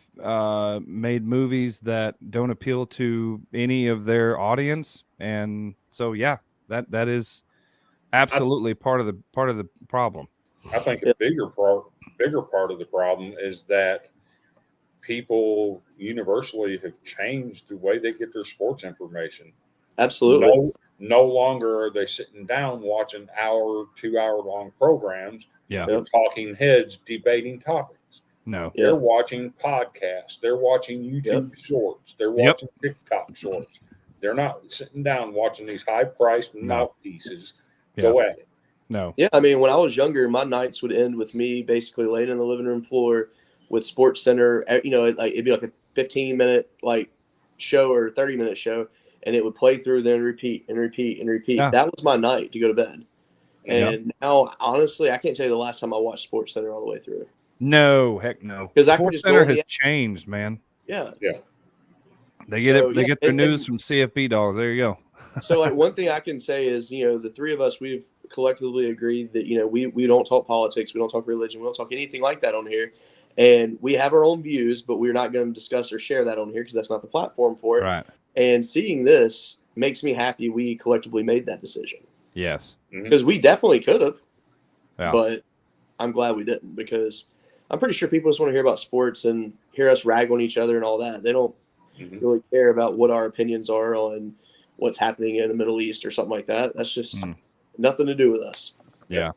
made movies that don't appeal to any of their audience. And so, yeah, that is absolutely part of the problem. I think a bigger part of the problem is that people universally have changed the way they get their sports information. Absolutely. No longer are they sitting down watching 2-hour long programs. Yeah. They're talking heads debating topics. No. They're watching podcasts. They're watching YouTube shorts. They're watching TikTok shorts. They're not sitting down watching these high-priced mouthpieces go at it. No. Yeah, I mean, when I was younger, my nights would end with me basically laying in the living room floor with Sports Center. You know, it'd be like a 15-minute show or 30-minute show, and it would play through, then repeat and repeat and repeat. Yeah. That was my night to go to bed. And now, honestly, I can't tell you the last time I watched SportsCenter all the way through. No, heck no. Because I could just go SportsCenter on the has changed, man. Yeah. They get their news from CFB Dogs. There you go. So, like, one thing I can say is, the three of us, we've collectively agreed that, we don't talk politics, we don't talk religion, we don't talk anything like that on here. And we have our own views, but we're not going to discuss or share that on here because that's not the platform for it. Right. And seeing this makes me happy we collectively made that decision. Yes. Because we definitely could have, Yeah. but I'm glad we didn't, because I'm pretty sure people just want to hear about sports and hear us rag on each other and all that. They don't really care about what our opinions are on what's happening in the Middle East or something like that. That's just nothing to do with us. Yeah.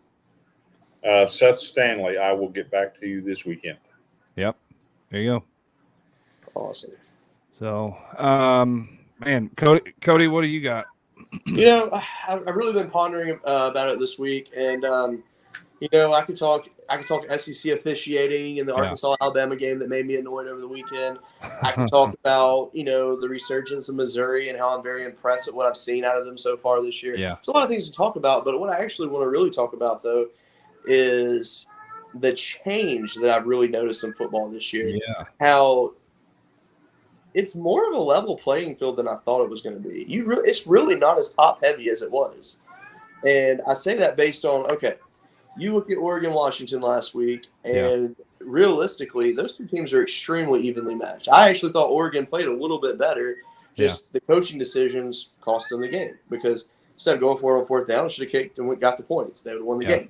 Seth Stanley, I will get back to you this weekend. Yep. There you go. Awesome. So, man, Cody, what do you got? I've really been pondering about it this week, and I could talk SEC officiating in the Arkansas-Alabama game that made me annoyed over the weekend. I can talk about the resurgence of Missouri and how I'm very impressed at what I've seen out of them so far this year. Yeah. There's a lot of things to talk about, but what I actually want to really talk about though is the change that I've really noticed in football this year. Yeah. How it's more of a level playing field than I thought it was going to be. It's really not as top heavy as it was. And I say that based on, you look at Oregon, Washington last week, and realistically, those two teams are extremely evenly matched. I actually thought Oregon played a little bit better. Just the coaching decisions cost them the game, because instead of going for it on fourth down, should have kicked and got the points. They would have won the game.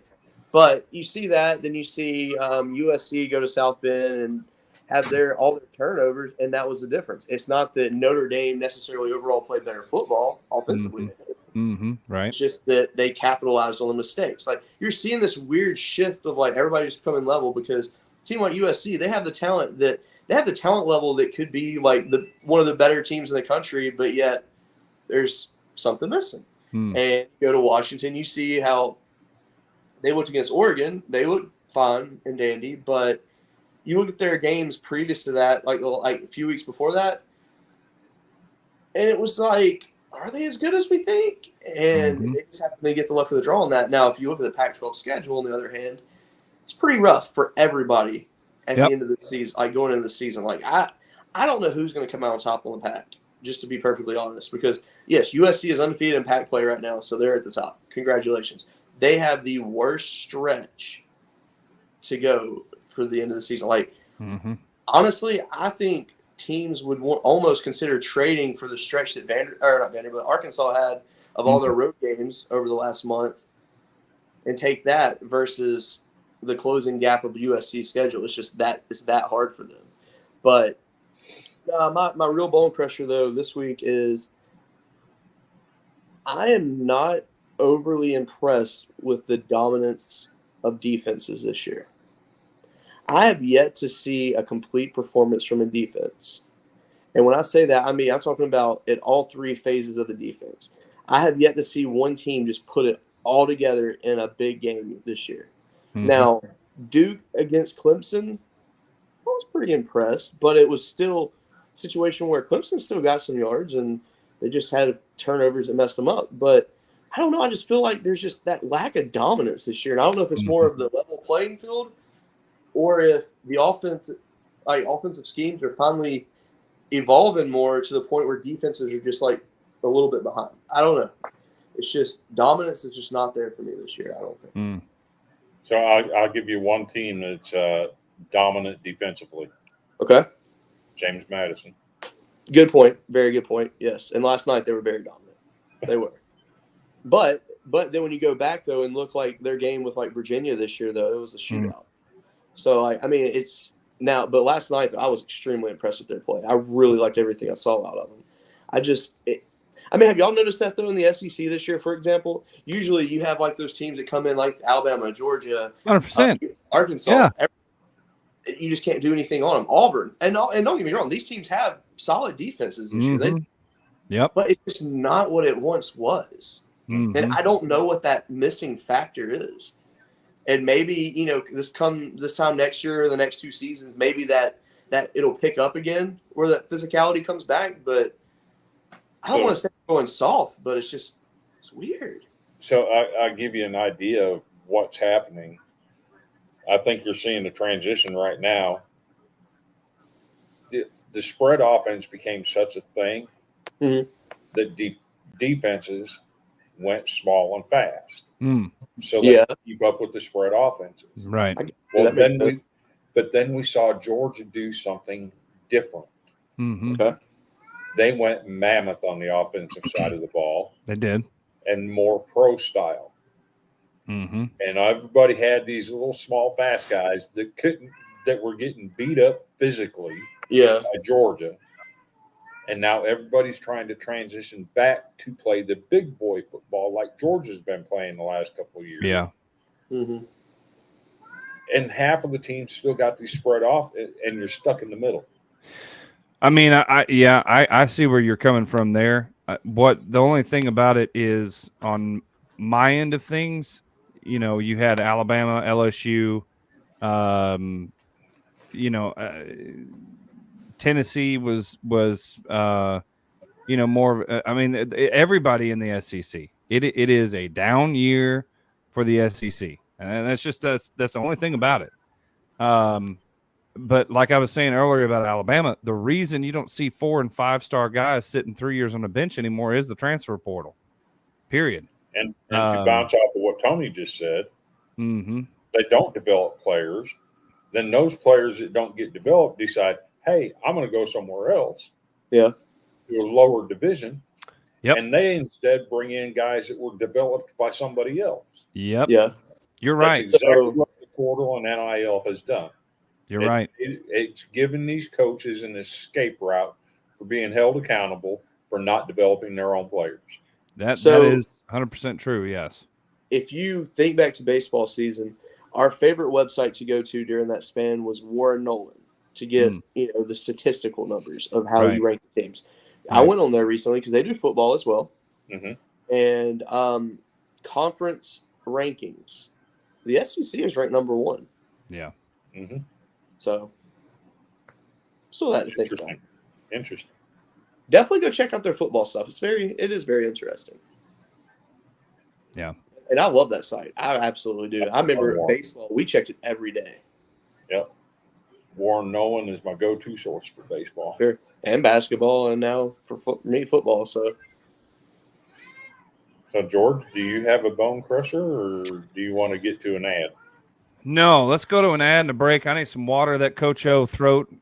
But you see that, then you see USC go to South Bend and have all their turnovers, and that was the difference. It's not that Notre Dame necessarily overall played better football offensively. Right. It's just that they capitalized on the mistakes. Like, you're seeing this weird shift of like everybody just coming level, because a team like USC, they have the talent level that could be like one of the better teams in the country, but yet there's something missing. And you go to Washington, you see how they looked against Oregon. They looked fine and dandy, but you look at their games previous to that, like a few weeks before that, and it was like, are they as good as we think? And they just happen to get the luck of the draw on that. Now, if you look at the Pac-12 schedule, on the other hand, it's pretty rough for everybody at the end of the season, like going into the season. Like, I don't know who's going to come out on top on the Pac, just to be perfectly honest, because, yes, USC is undefeated in Pac play right now, so they're at the top. Congratulations. They have the worst stretch to go for the end of the season. Like, honestly, I think teams would almost consider trading for the stretch that Arkansas had of all their road games over the last month, and take that versus the closing gap of the USC schedule. It's just that hard for them. But my real bone crusher though this week is I am not overly impressed with the dominance of defenses this year. I have yet to see a complete performance from a defense. And when I say that, I mean, I'm talking about at all three phases of the defense. I have yet to see one team just put it all together in a big game this year. Now, Duke against Clemson, I was pretty impressed, but it was still a situation where Clemson still got some yards and they just had turnovers that messed them up. But I don't know. I just feel like there's just that lack of dominance this year. And I don't know if it's more of the level playing field, or if the offensive schemes are finally evolving more to the point where defenses are just like a little bit behind. I don't know. It's just dominance is just not there for me this year, I don't think. So I'll give you one team that's dominant defensively. Okay. James Madison. Good point. Very good point. Yes. And last night they were very dominant. They were. But then when you go back though and look like their game with like Virginia this year though, it was a shootout. So I mean it's now, but last night I was extremely impressed with their play. I really liked everything I saw out of them. Have y'all noticed that though in the SEC this year, for example? Usually you have like those teams that come in like Alabama, Georgia, 100%, Arkansas. Yeah. You just can't do anything on them. Auburn, and don't get me wrong, these teams have solid defenses this year. But it's just not what it once was. And I don't know what that missing factor is. And maybe, this time next year or the next two seasons, maybe that it'll pick up again where that physicality comes back. But I don't want to say going soft, but it's weird. So I'll give you an idea of what's happening. I think you're seeing a transition right now. The spread offense became such a thing that defenses went small and fast. So they could keep up with the spread offenses. Right. Well, then we saw Georgia do something different. Okay. They went mammoth on the offensive side of the ball. They did. And more pro style. And everybody had these little small fast guys that were getting beat up physically by Georgia. And now everybody's trying to transition back to play the big boy football like Georgia's been playing the last couple of years. Yeah. And half of the team still got these spread off, and you're stuck in the middle. I mean, I see where you're coming from there. The only thing about it is on my end of things, you know, you had Alabama, LSU, Tennessee was more. I mean, everybody in the SEC. It is a down year for the SEC, and that's the only thing about it. But like I was saying earlier about Alabama, the reason you don't see 4- and 5-star guys sitting 3 years on the bench anymore is the transfer portal. Period. And to bounce off of what Tony just said, they don't develop players. Then those players that don't get developed decide, hey, I'm going to go somewhere else. Yeah. To a lower division. Yep. And they instead bring in guys that were developed by somebody else. Yep. Yeah. You're right. That's exactly what the portal and NIL has done. You're right. It's given these coaches an escape route for being held accountable for not developing their own players. That is 100% true, yes. If you think back to baseball season, our favorite website to go to during that span was Warren Nolan to get the statistical numbers of how you rank the teams. I went on there recently because they do football as well. And conference rankings. The SEC is ranked number 1. Yeah. So, still that to think about. Interesting. Definitely go check out their football stuff. It is very interesting. Yeah. And I love that site. I absolutely do. I remember baseball. We checked it every day. Yep. Warren Nolan is my go-to source for baseball. Sure. And basketball, and now for me, football. So, George, do you have a bone crusher, or do you want to get to an ad? No, let's go to an ad and a break. I need some water. That Coach O throat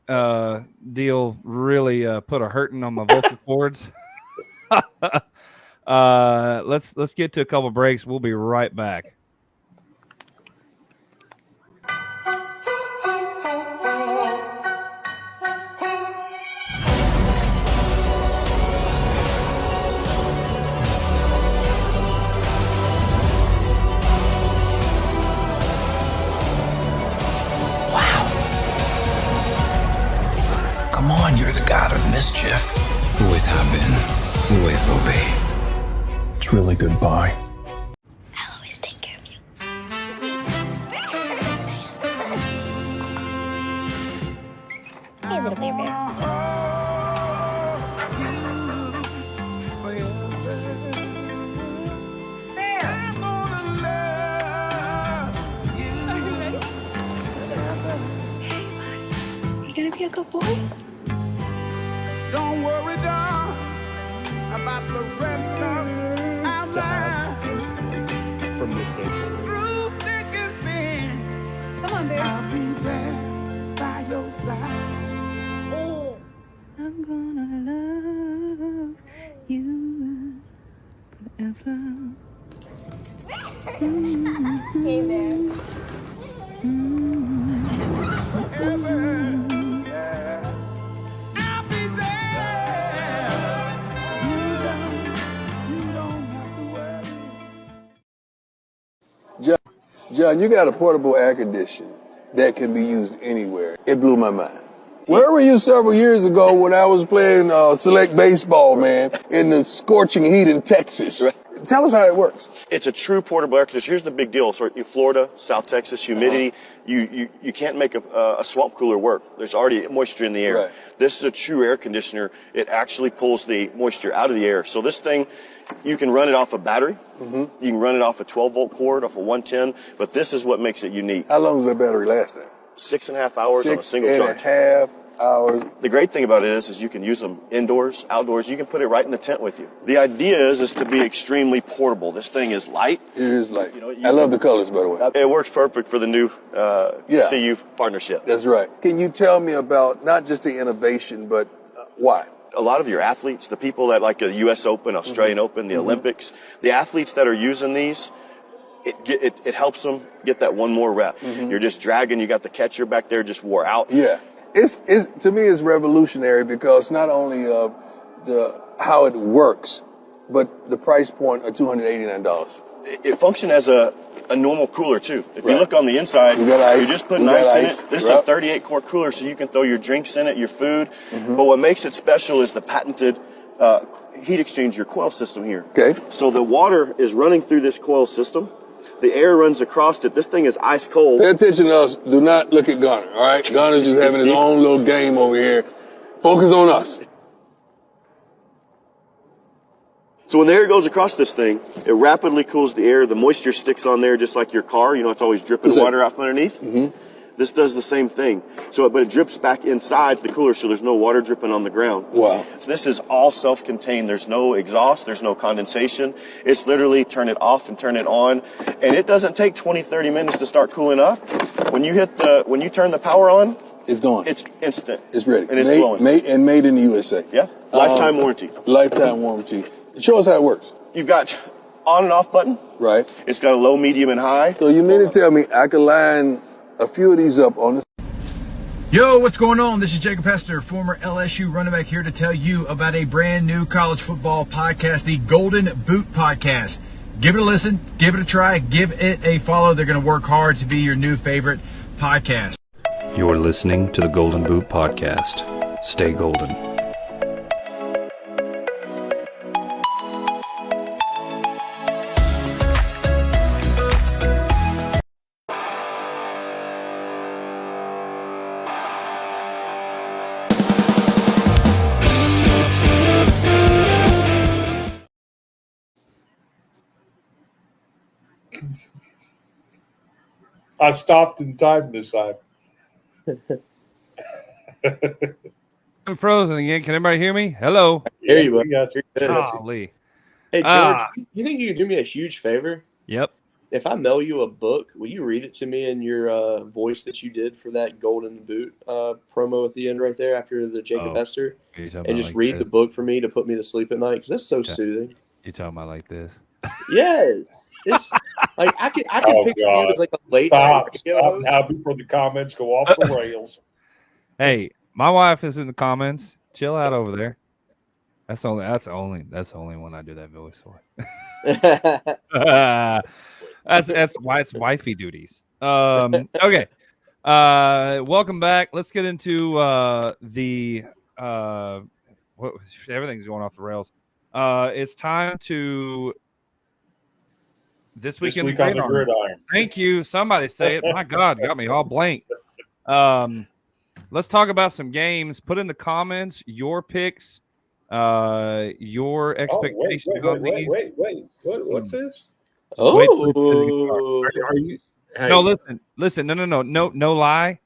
deal really put a hurting on my vocal cords. Let's get to a couple breaks. We'll be right back. Come on, you're the god of mischief. Always have been, always will be. It's really goodbye. I'll always take care of you. Hey, little bear bear. You gonna be a good boy? Don't worry, darling, about the rest of our to have and from this day forward. through thick and thin. Come on, bear. I'll be there by your side. I'm gonna love you forever. Hey, bear. I'll be there. You don't have to worry. John, you got a portable air conditioner that can be used anywhere. It blew my mind. Where were you several years ago when I was playing select baseball, man, in the scorching heat in Texas? tell us how it works. It's a true portable air conditioner. Here's the big deal. So in Florida, South Texas, humidity, you can't make a swamp cooler work. There's already moisture in the air. Right. This is a true air conditioner. It actually pulls the moisture out of the air. So this thing, you can run it off a battery. Mm-hmm. You can run it off a 12-volt cord, off a 110, but this is what makes it unique. How long does that battery last then? 6.5 hours on a single charge. 6.5 hours. The great thing about it is you can use them indoors, outdoors. You can put it right in the tent with you. The idea is to be extremely portable. This thing is light. It is light. I love the colors, by the way. It works perfect for the new CU partnership. That's right. Can you tell me about not just the innovation, but why? A lot of your athletes, the people that like the U.S. Open, Australian Open, the Olympics, the athletes that are using these, it helps them get that one more rep. You're just dragging. You got the catcher back there just wore out. Yeah. It's to me, it's revolutionary because not only how it works, but the price point of $289. It functions as a normal cooler too. If you look on the inside, you got ice. You're just putting ice in it. This is a 38 quart cooler, so you can throw your drinks in it, your food. But what makes it special is the patented heat exchanger coil system here. Okay. So the water is running through this coil system. The air runs across it. This thing is ice cold. Pay attention to us. Do not look at Garner, all right? Garner's just having his own little game over here. Focus on us. So when the air goes across this thing, it rapidly cools the air. The moisture sticks on there just like your car. You know, it's always dripping water out from underneath. This does the same thing. But it drips back inside the cooler, so there's no water dripping on the ground. Wow. So this is all self-contained. There's no exhaust. There's no condensation. It's literally turn it off and turn it on. And it doesn't take 20, 30 minutes to start cooling up. When you turn the power on, it's going. It's instant. It's ready. And it's blowing. Made in the USA. Yeah. Lifetime warranty. Lifetime warranty. Show us how it works. You've got on and off button. Right. It's got a low, medium, and high. So you mean to tell me I can line a few of these up on this? Yo, what's going on? This is Jacob Hester, former LSU running back, here to tell you about a brand new college football podcast, the Golden Boot Podcast. Give it a listen, give it a try, give it a follow. They're going to work hard to be your new favorite podcast. You're listening to the Golden Boot Podcast. Stay golden. I stopped in time this time. I'm frozen again. Can everybody hear me? Hello. Hear you, bud. Golly. Hey, George, you think you could do me a huge favor? Yep. If I mail you a book, will you read it to me in your voice that you did for that Golden Boot promo at the end right there after the Jacob Hester? And just read the book for me to put me to sleep at night? Because that's so soothing. You talking about like this? Yes. It's like I could picture you as like a late Stop night host. now before the comments go off the rails. Hey, my wife is in the comments. Chill out over there. That's the only one I do that voice for. That's why it's wifey duties. Okay. Welcome back. Let's get into everything's going off the rails. It's time to this week on the Gridiron. Thank you. Somebody say it. My God, got me all blank. Let's talk about some games. Put in the comments your picks, your expectations. Wait. What's this? Oh, are you? Hey. No, listen. No lie.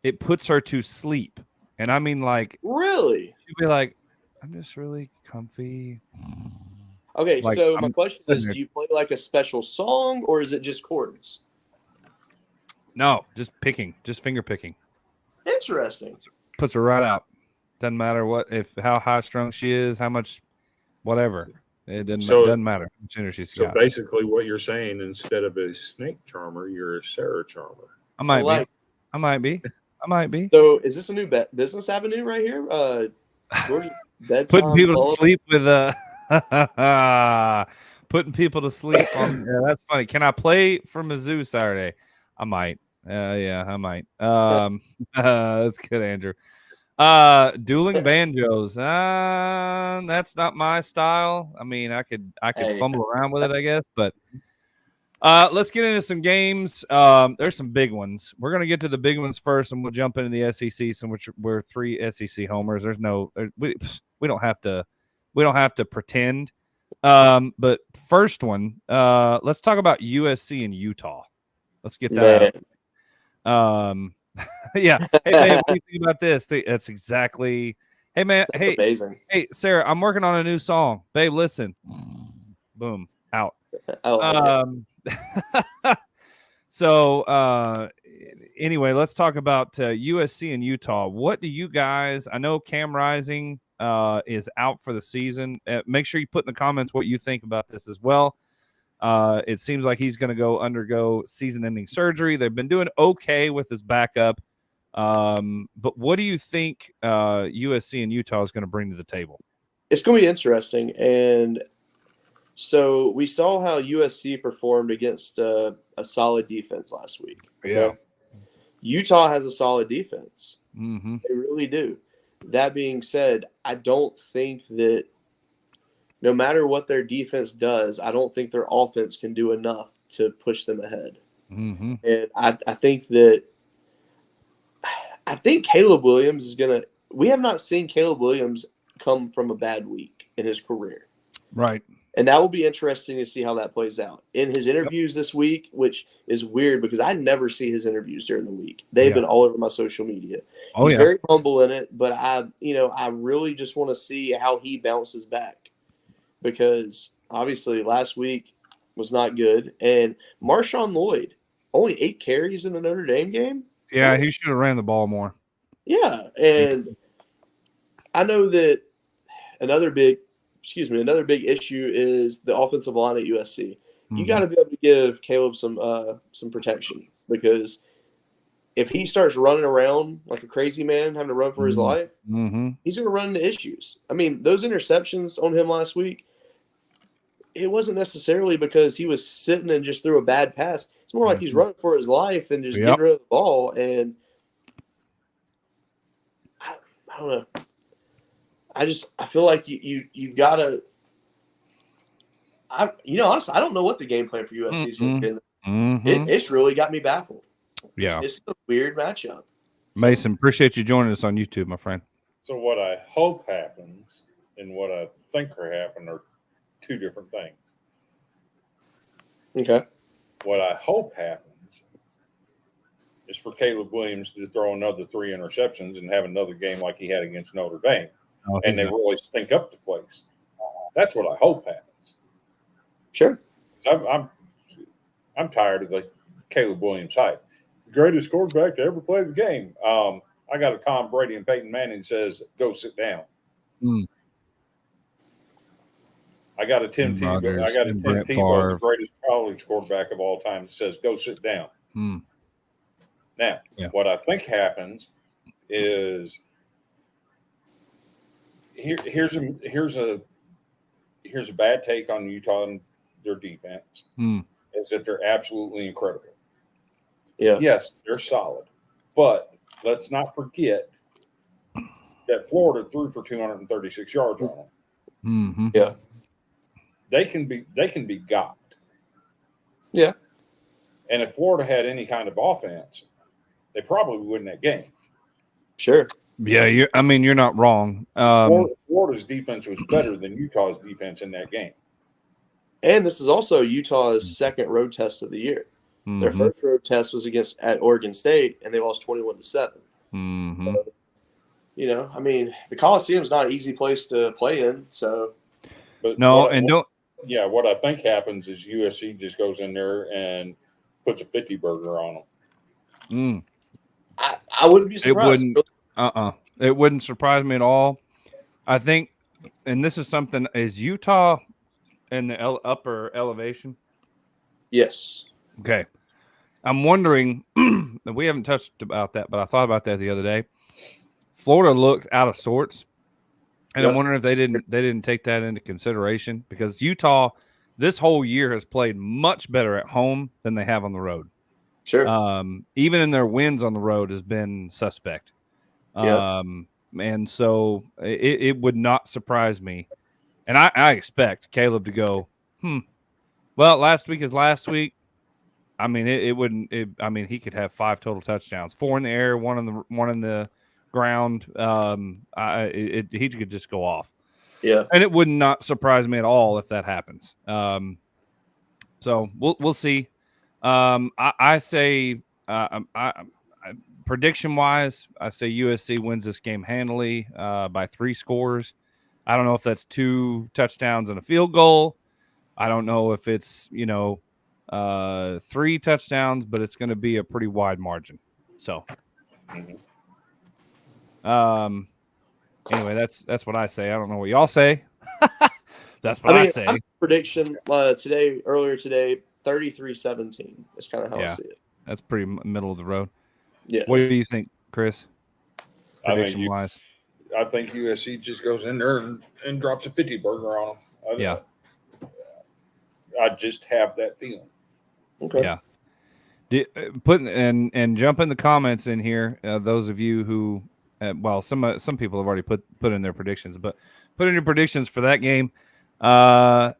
It puts her to sleep, and I mean, like, really? She'd be like, "I'm just really comfy." Okay, like, so my question is, do you play like a special song, or is it just chords? No, just finger picking. Interesting. Puts her right out. Doesn't matter how high strung she is, how much, whatever. It doesn't matter how much energy she's got. So basically, what you're saying, instead of a snake charmer, you're a Sarah charmer. I might be. So, is this a new business avenue right here? George, putting people to sleep with putting people to sleep on. Yeah, that's funny. Can I play for Mizzou Saturday? I might. Yeah, I might. That's good, Andrew. Dueling banjos. That's not my style. I mean, I could fumble around with it, I guess, but let's get into some games. There's some big ones. We're gonna get to the big ones first, and we'll jump into the SEC. So we're 3 SEC homers. There's no we don't have to pretend. But first one, let's talk about USC and Utah. Let's get that out. Yeah. Hey man, what do you think about this? That's exactly. Hey man. That's amazing. Hey Sarah, I'm working on a new song. Babe, listen. Boom. Out. So anyway, let's talk about USC and Utah. What do you guys? I know Cam Rising is out for the season. Make sure you put in the comments what you think about this as well. It seems like he's going to undergo season-ending surgery. They've been doing okay with his backup. But what do you think USC and Utah is going to bring to the table? It's going to be interesting. And so we saw how USC performed against a solid defense last week. Yeah. Utah has a solid defense. Mm-hmm. They really do. That being said, I don't think that no matter what their defense does, I don't think their offense can do enough to push them ahead. Mm-hmm. And I think Caleb Williams is going to – we have not seen Caleb Williams come from a bad week in his career. Right. And that will be interesting to see how that plays out. In his interviews this week, which is weird because I never see his interviews during the week. They've been all over my social media. He's very humble in it, but I really just want to see how he bounces back because obviously last week was not good. And Marshawn Lloyd, only 8 carries in the Notre Dame game. Yeah, he should have ran the ball more. Yeah, and I know that another big issue is the offensive line at USC. You got to be able to give Caleb some protection because if he starts running around like a crazy man, having to run for his life, he's going to run into issues. I mean, those interceptions on him last week, it wasn't necessarily because he was sitting and just threw a bad pass. It's more like he's running for his life and just getting rid of the ball. And I don't know. I feel like you've got to. Honestly, I don't know what the game plan for USC is going to be. It's really got me baffled. Yeah, it's a weird matchup. Mason, appreciate you joining us on YouTube, my friend. So what I hope happens and what I think will happen are 2 different things. Okay. What I hope happens is for Caleb Williams to throw another 3 interceptions and have another game like he had against Notre Dame. And they really stink up the place. That's what I hope happens. Sure. I'm tired of the Caleb Williams hype. The greatest quarterback to ever play the game. I got a Tom Brady and Peyton Manning says, go sit down. I got a Tim Tebow, the greatest college quarterback of all time, that says, go sit down. Now, what I think happens is here's a bad take on Utah and their defense is that they're absolutely incredible. Yeah. Yes, they're solid, but let's not forget that Florida threw for 236 yards on them. Yeah. They can be got. Yeah. And if Florida had any kind of offense, they probably would win that game. Sure. Yeah, you're not wrong. Florida's defense was better than Utah's defense in that game. And this is also Utah's second road test of the year. Their first road test was at Oregon State, and they lost 21-7. So, I mean, the Coliseum's not an easy place to play in. So, what I think happens is USC just goes in there and puts a 50 burger on them. I wouldn't be surprised. It wouldn't surprise me at all. I think, and this is something, is Utah in the upper elevation? Yes. Okay. I'm wondering, we haven't touched about that, but I thought about that the other day. Florida looked out of sorts, and I'm wondering if they didn't take that into consideration because Utah this whole year has played much better at home than they have on the road. Sure. Even in their wins on the road has been suspect. And so it would not surprise me. And I expect Caleb to go, well, last week is last week. I mean, it wouldn't. I mean, he could have 5 total touchdowns, 4 in the air, one in the ground. He could just go off. Yeah, and it would not surprise me at all if that happens. So we'll see. I say prediction wise, I say USC wins this game handily by 3 scores. I don't know if that's 2 touchdowns and a field goal. I don't know if it's 3 touchdowns, but it's going to be a pretty wide margin. So, anyway, that's what I say. I don't know what y'all say. That's what I say. Prediction earlier today, 33-17 is kind of how I see it. That's pretty middle of the road. Yeah. What do you think, Chris? Prediction wise, I think USC just goes in there and drops a 50 burger on them. I just have that feeling. Okay. Yeah. Put and jump in the comments in here. Those of you who, some people have already put in their predictions, but put in your predictions for that game. All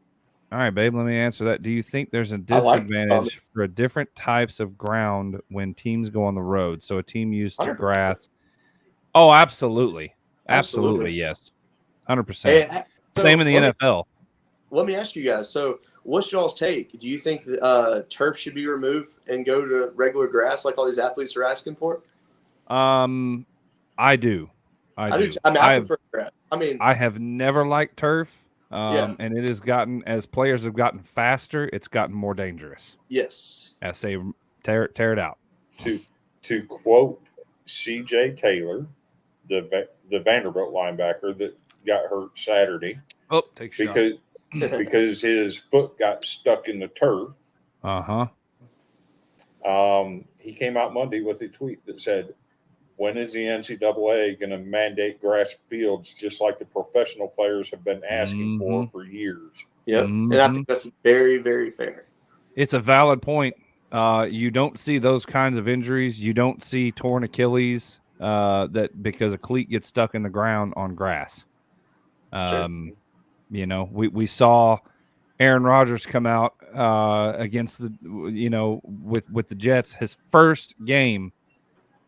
right, babe. Let me answer that. Do you think there's a disadvantage for different types of ground when teams go on the road? So a team used to grass. Oh, absolutely. Yes. 100%. Same in the NFL. Let me ask you guys. So, what's y'all's take? Do you think that turf should be removed and go to regular grass like all these athletes are asking for? I do. I do. I prefer grass. I have never liked turf. And it has gotten, as players have gotten faster, it's gotten more dangerous. Yes. I say tear it out. To quote C.J. Taylor, the Vanderbilt linebacker that got hurt Saturday. Oh, take a shot. Because his foot got stuck in the turf. He came out Monday with a tweet that said, when is the NCAA going to mandate grass fields just like the professional players have been asking for years? Yep. And I think that's very, very fair. It's a valid point. You don't see those kinds of injuries. You don't see torn Achilles that because a cleat gets stuck in the ground on grass. Sure. We saw Aaron Rodgers come out against with the Jets, his first game,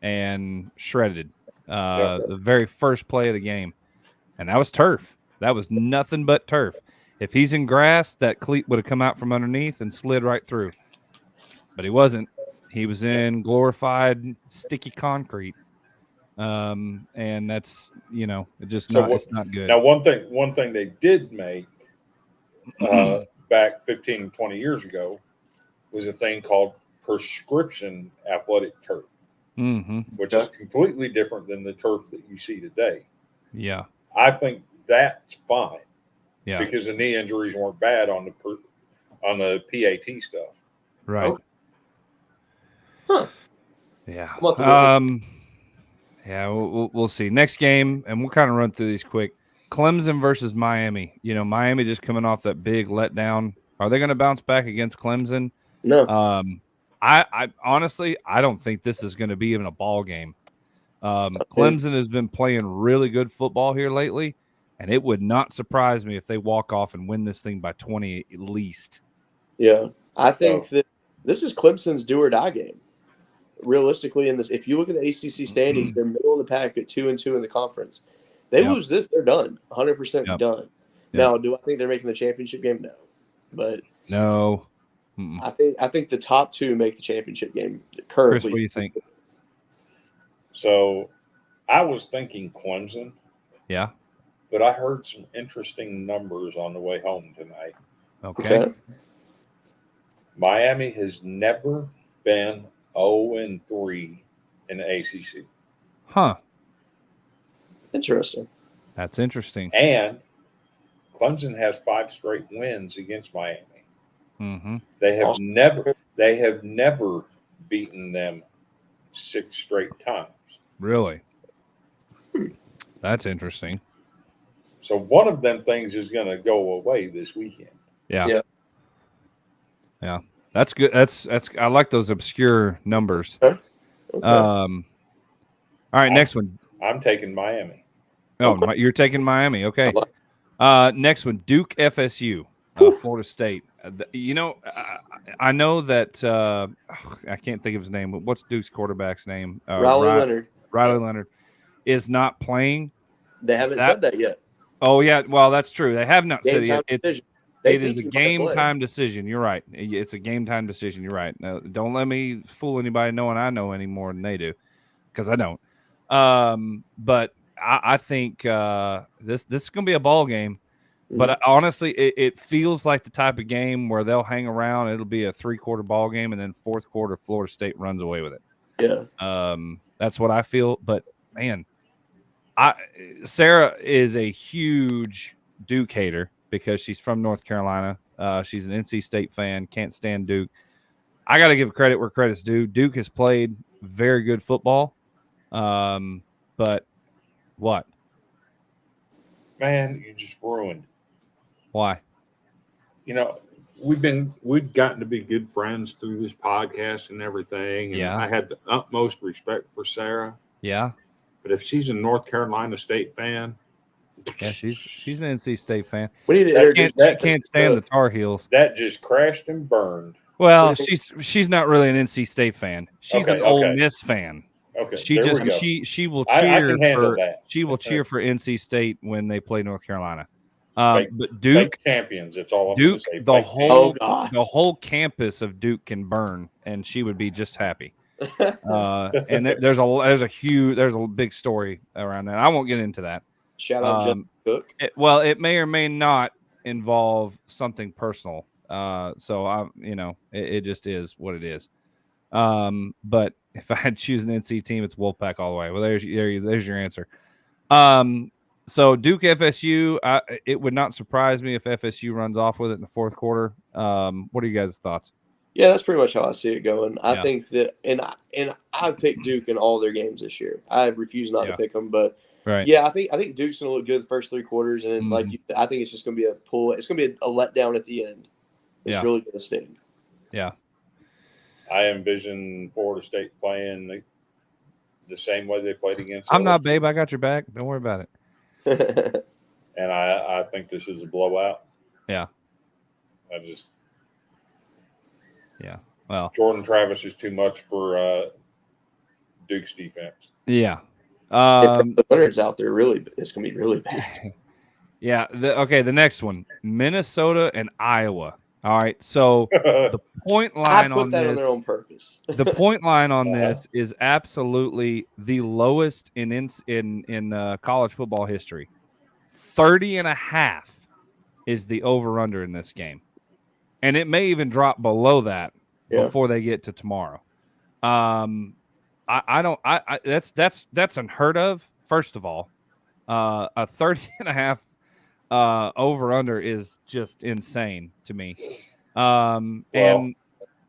and shredded the very first play of the game. And that was turf. That was nothing but turf. If he's in grass, that cleat would have come out from underneath and slid right through. But he wasn't. He was in glorified sticky concrete. And that's, it's not good. Now, one thing they did make back 15, 20 years ago was a thing called prescription athletic turf. Which is completely different than the turf that you see today. Yeah. I think that's fine. Yeah. Because the knee injuries weren't bad on the PAT stuff. Right. Huh. Yeah. Yeah, we'll see. Next game, and we'll kind of run through these quick. Clemson versus Miami. Miami just coming off that big letdown. Are they going to bounce back against Clemson? No. I honestly, I don't think this is going to be even a ball game. Clemson has been playing really good football here lately, and it would not surprise me if they walk off and win this thing by 20 at least. Yeah, I think that this is Clemson's do or die game. Realistically, if you look at the ACC standings, they're middle of the pack at 2-2 in the conference. They lose this, they're done, 100% done. Now, do I think they're making the championship game? No, but no. I think the top 2 make the championship game currently. Chris, what do you think? So, I was thinking Clemson. Yeah. But I heard some interesting numbers on the way home tonight. Okay. Miami has never been 0-3 in the ACC. Huh. Interesting. That's interesting. And Clemson has 5 straight wins against Miami. Mm-hmm. They have never beaten them 6 straight times. Really? That's interesting. So one of them things is going to go away this weekend. Yeah. That's good. That's I like those obscure numbers. Okay. All right, next one. I'm taking Miami. Oh, you're taking Miami. Okay. Next one, Duke FSU, Florida State. I know that I can't think of his name. But what's Duke's quarterback's name? Riley Leonard. Riley Leonard is not playing. They haven't said that yet. Oh yeah, well that's true. They have not said it yet. It is a game time decision. You're right. It's a game time decision. You're right. Now, don't let me fool anybody knowing I know any more than they do, because I don't. But I think this is going to be a ball game. But honestly, it feels like the type of game where they'll hang around. It'll be a 3-quarter ball game, and then fourth quarter, Florida State runs away with it. Yeah. That's what I feel. But man, Sarah is a huge Duke hater because she's from North Carolina. She's an NC State fan. Can't stand Duke. I got to give credit where credit's due. Duke has played very good football. But what? Man, you just ruined. Why? We've gotten to be good friends through this podcast and everything. And I had the utmost respect for Sarah. Yeah. But if she's a North Carolina State fan, yeah, she's an NC State fan. We need to introduce she can't stand the Tar Heels. That just crashed and burned. Well, she's not really an NC State fan. She's an Ole Miss fan. Okay, she will cheer cheer for NC State when they play North Carolina. But Duke champions. It's all Duke. The whole campus of Duke can burn, and she would be just happy. And there's a big story around that. I won't get into that. Shout out Jeff Cook. It may or may not involve something personal. So it just is what it is. But if I had to choose an NC team, it's Wolfpack all the way. Well, there's your answer. So Duke FSU, it would not surprise me if FSU runs off with it in the fourth quarter. What are you guys' thoughts? Yeah, that's pretty much how I see it going. I think that, and I picked Duke in all their games this year. I refuse not to pick them, but yeah, I think Duke's going to look good the first 3 quarters, and I think it's just going to be a pull. It's going to be a letdown at the end. It's really going to sting. Yeah. I envision Florida State playing the same way they played against. I'm not, babe. I got your back. Don't worry about it. And I think this is a blowout. Yeah. Well, Jordan Travis is too much for Duke's defense. Yeah. If Leonard's out there, really, it's going to be really bad. Yeah. The next one, Minnesota and Iowa. All right. So the point line on this, on their own purpose. The point line on this is absolutely the lowest in college football history. 30.5 is the over/under in this game, and it may even drop below that before they get to tomorrow. That's unheard of. First of all, a 30.5 over/under is just insane to me. And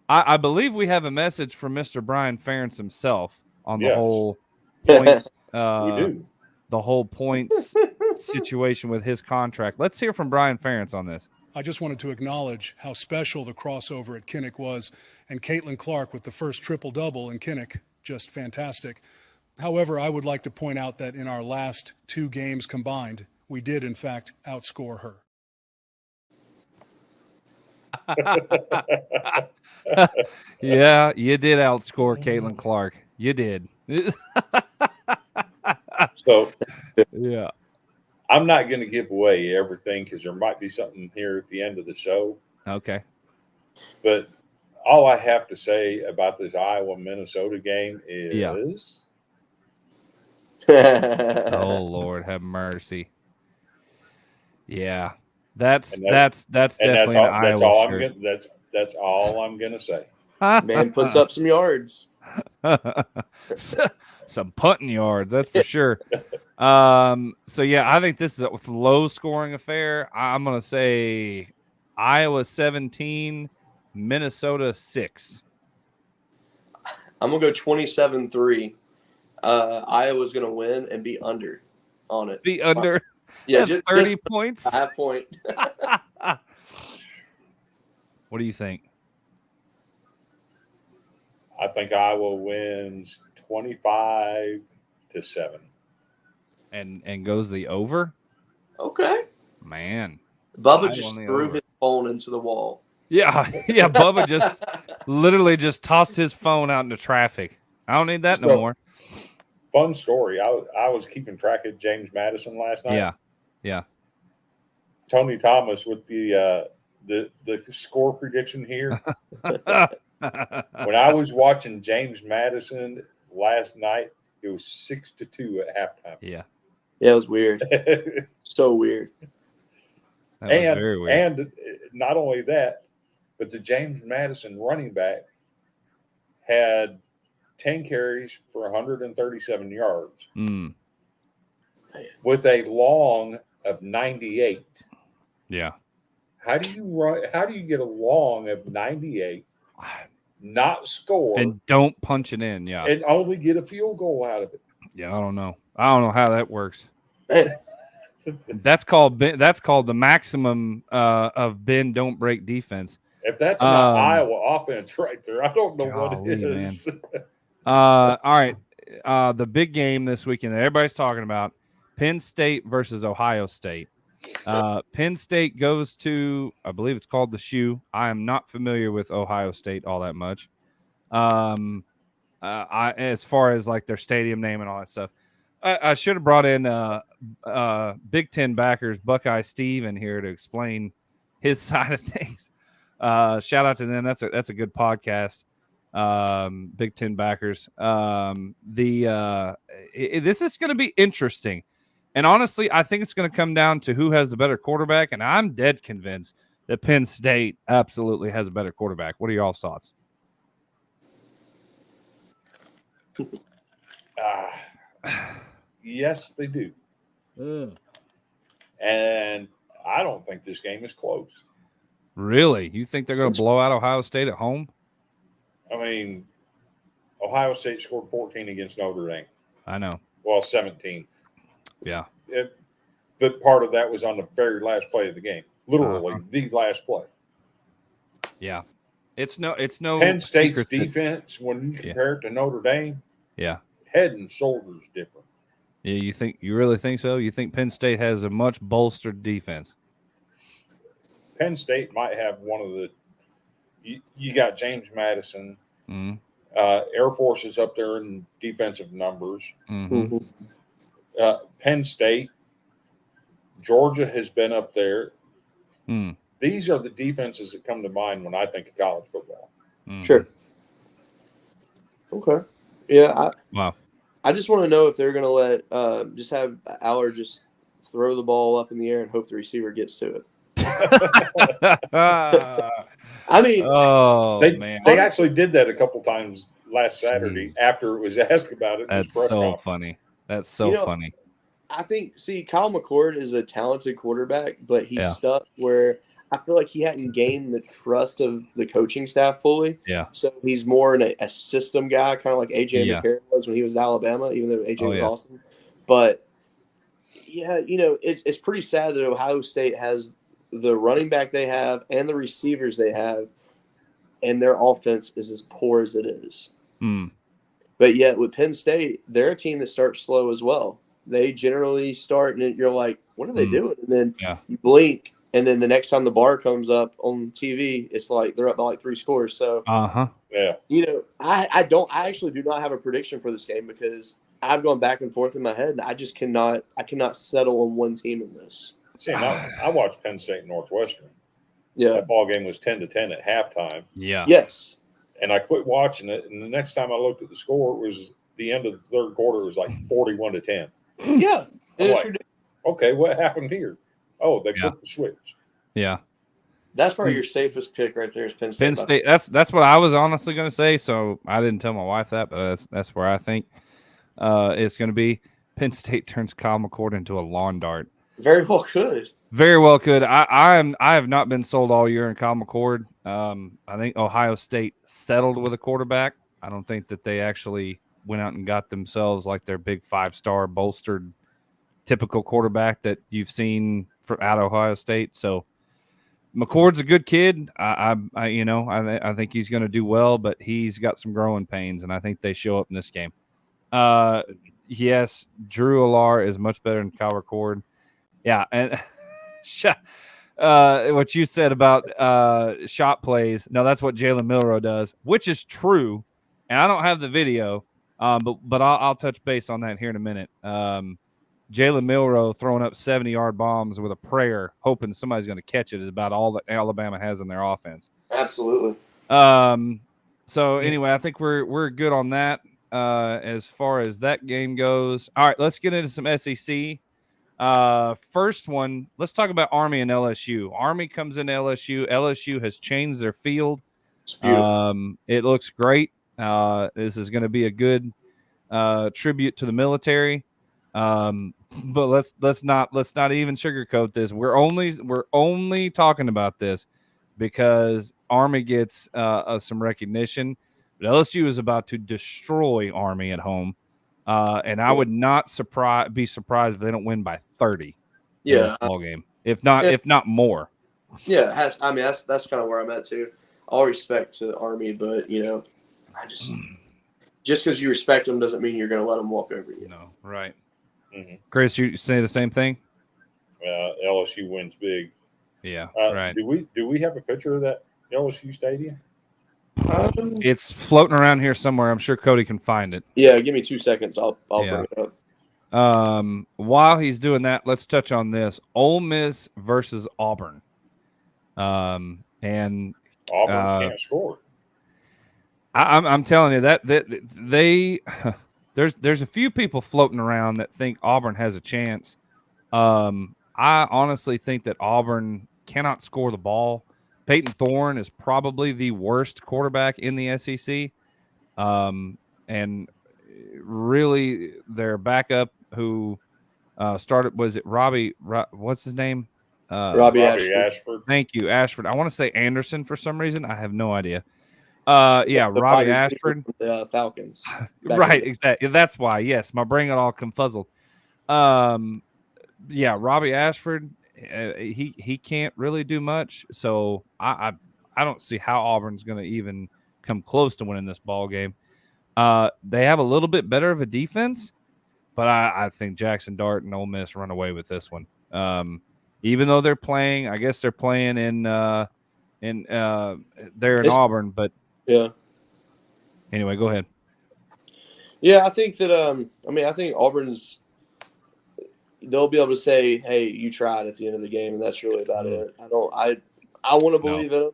I believe we have a message from Mr. Brian Ferentz himself on the whole points. We do. The whole points situation with his contract. Let's hear from Brian Ferentz on this. I just wanted to acknowledge how special the crossover at Kinnick was, and Caitlin Clark with the first triple-double in Kinnick, just fantastic. However, I would like to point out that in our last 2 games combined, we did, in fact, outscore her. Yeah, you did outscore Caitlin Clark. You did. So, yeah. I'm not going to give away everything because there might be something here at the end of the show. Okay. But all I have to say about this Iowa-Minnesota game is... Oh, Lord, have mercy. Yeah. That's definitely an Iowa shirt. That's all I'm going to say. Man puts up some yards. Some punting yards, that's for sure. So yeah, I think this is a low scoring affair. I'm gonna say Iowa 17, Minnesota 6. I'm gonna go 27-3. Iowa's gonna win and be under on it. Be under. Yeah, just 30 points. 5 point. What do you think? I think Iowa wins 25-7. and goes the over. Okay. Man. Bubba just threw his phone into the wall. Yeah. Bubba just literally just tossed his phone out into traffic. I don't need that no more. Fun story. I was keeping track of James Madison last night. Yeah. Tony Thomas with the score prediction here. When I was watching James Madison last night, it was 6-2 at halftime. Yeah, it was weird. So weird. That was very weird. And not only that, but the James Madison running back had 10 carries for 137 yards with a long of 98. Yeah. How do you get a long of 98, not score, and don't punch it in? Yeah, and only get a field goal out of it? Yeah, I don't know how that works. That's called the maximum of bend don't break defense. If that's not Iowa offense right there, I don't know what it is. All right, the big game this weekend that everybody's talking about: Penn State versus Ohio State. Penn State goes to, I believe it's called the Shoe. I am not familiar with Ohio State all that much. As far as like their stadium name and all that stuff, I should have brought in Big Ten backers Buckeye Steve in here to explain his side of things. Shout out to them. That's a good podcast. Big Ten backers. This is going to be interesting. And honestly, I think it's going to come down to who has the better quarterback. And I'm dead convinced that Penn State absolutely has a better quarterback. What are y'all's thoughts? Yes, they do. And I don't think this game is close. Really? You think they're going to blow out Ohio State at home? I mean, Ohio State scored 14 against Notre Dame. I know. Well, 17. Yeah. But part of that was on the very last play of the game. Literally the last play. Yeah. It's no Penn State's defense, when you compare it to Notre Dame, head and shoulders different. Yeah, you really think so? You think Penn State has a much bolstered defense? Penn State might have one of the you got James Madison. Air Force is up there in defensive numbers. Penn State, Georgia has been up there. These are the defenses that come to mind when I think of college football. Sure. Okay. Yeah. Wow. I just want to know if they're going to let just have Aller just throw the ball up in the air and hope the receiver gets to it. I mean, they actually did that a couple times last Saturday after it was asked about it. That's so funny. That's so funny. I think, Kyle McCord is a talented quarterback, but he's stuck where I feel like he hadn't gained the trust of the coaching staff fully. Yeah. So he's more a system guy, kind of like A.J. McCarron was when he was at Alabama, even though A.J. was awesome. But, it's pretty sad that Ohio State has the running back they have and the receivers they have, and their offense is as poor as it is. But yet with Penn State, they're a team that starts slow as well. They generally start, and you're like, what are they doing? And then you blink, and then the next time the bar comes up on TV, it's like they're up by like 3 scores. So, yeah, I actually do not have a prediction for this game because I've gone back and forth in my head, and I cannot settle on one team in this. See, I watched Penn State Northwestern. Yeah, that ball game was 10-10 at halftime. Yeah. Yes. And I quit watching it, and the next time I looked at the score, it was the end of the third quarter. It was like 41-10. Yeah. Okay, what happened here? Oh, they flipped the switch. Yeah. That's probably your safest pick right there is Penn State. Penn State. That's what I was honestly going to say. So I didn't tell my wife that, but that's where I think it's going to be. Penn State turns Kyle McCord into a lawn dart. Very well could. Very well could. I have not been sold all year in Kyle McCord. I think Ohio State settled with a quarterback. I don't think that they actually went out and got themselves like their big 5-star bolstered typical quarterback that you've seen out of Ohio State. So McCord's a good kid. I think he's going to do well, but he's got some growing pains, and I think they show up in this game. yes, Drew Alar is much better than Kyle Record. Yeah, and what you said about shot plays, no, that's what Jalen Milroe does, which is true. And I don't have the video, but I'll touch base on that here in a minute. Jalen Milroe throwing up 70-yard bombs with a prayer, hoping somebody's going to catch it, is about all that Alabama has in their offense. Absolutely. So anyway, I think we're good on that as far as that game goes. All right, let's get into some SEC. First one, let's talk about Army and LSU. Army comes into LSU. LSU has changed their field. It's beautiful. It looks great. This is going to be a good tribute to the military. But let's not even sugarcoat this. We're only talking about this because Army gets some recognition. But LSU is about to destroy Army at home. And I would not be surprised if they don't win by 30 in this ball game, if not more. Yeah, it has. I mean, that's kind of where I'm at too. All respect to the Army, but I just because you respect them doesn't mean you're going to let them walk over you. No, right. Mm-hmm. Chris, you say the same thing? LSU wins big. Yeah, right. Do we have a picture of that LSU stadium? It's floating around here somewhere. I'm sure Cody can find it. Yeah, give me 2 seconds. I'll bring it up. While he's doing that, let's touch on this: Ole Miss versus Auburn. And Auburn can't score. I'm telling you that they there's a few people floating around that think Auburn has a chance. I honestly think that Auburn cannot score the ball. Peyton Thorne is probably the worst quarterback in the SEC. And really their backup who started, was it Robbie? What's his name? Robbie Ashford. Thank you, Ashford. I want to say Anderson for some reason. I have no idea. Robbie Ashford. Falcons. Right, exactly. That's why. Yes, my brain got all confuzzled. Robbie Ashford. He can't really do much, so I don't see how Auburn's going to even come close to winning this ball game. They have a little bit better of a defense, but I think Jackson Dart and Ole Miss run away with this one. Even though they're playing, I guess they're playing in Auburn, but yeah. Anyway, go ahead. Yeah, I think that I think Auburn's. They'll be able to say, "Hey, you tried" at the end of the game, and that's really about it. I want to believe in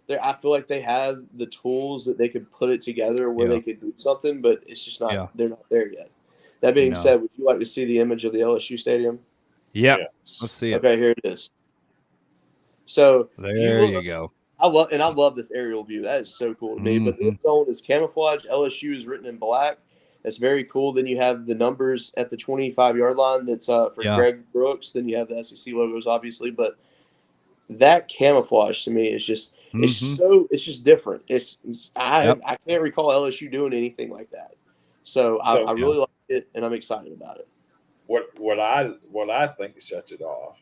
them. I feel like they have the tools that they could put it together where they could do something, but it's just not. Yeah. They're not there yet. That being said, would you like to see the image of the LSU stadium? Yeah, let's see it. Okay, here it is. So there you go. I love this aerial view. That is so cool to me. But this zone is camouflage. LSU is written in black. That's very cool. Then you have the numbers at the 25-yard line. That's for Greg Brooks. Then you have the SEC logos, obviously. But that camouflage to me is just it's just different. I can't recall LSU doing anything like that. So I really like it, and I'm excited about it. What I think sets it off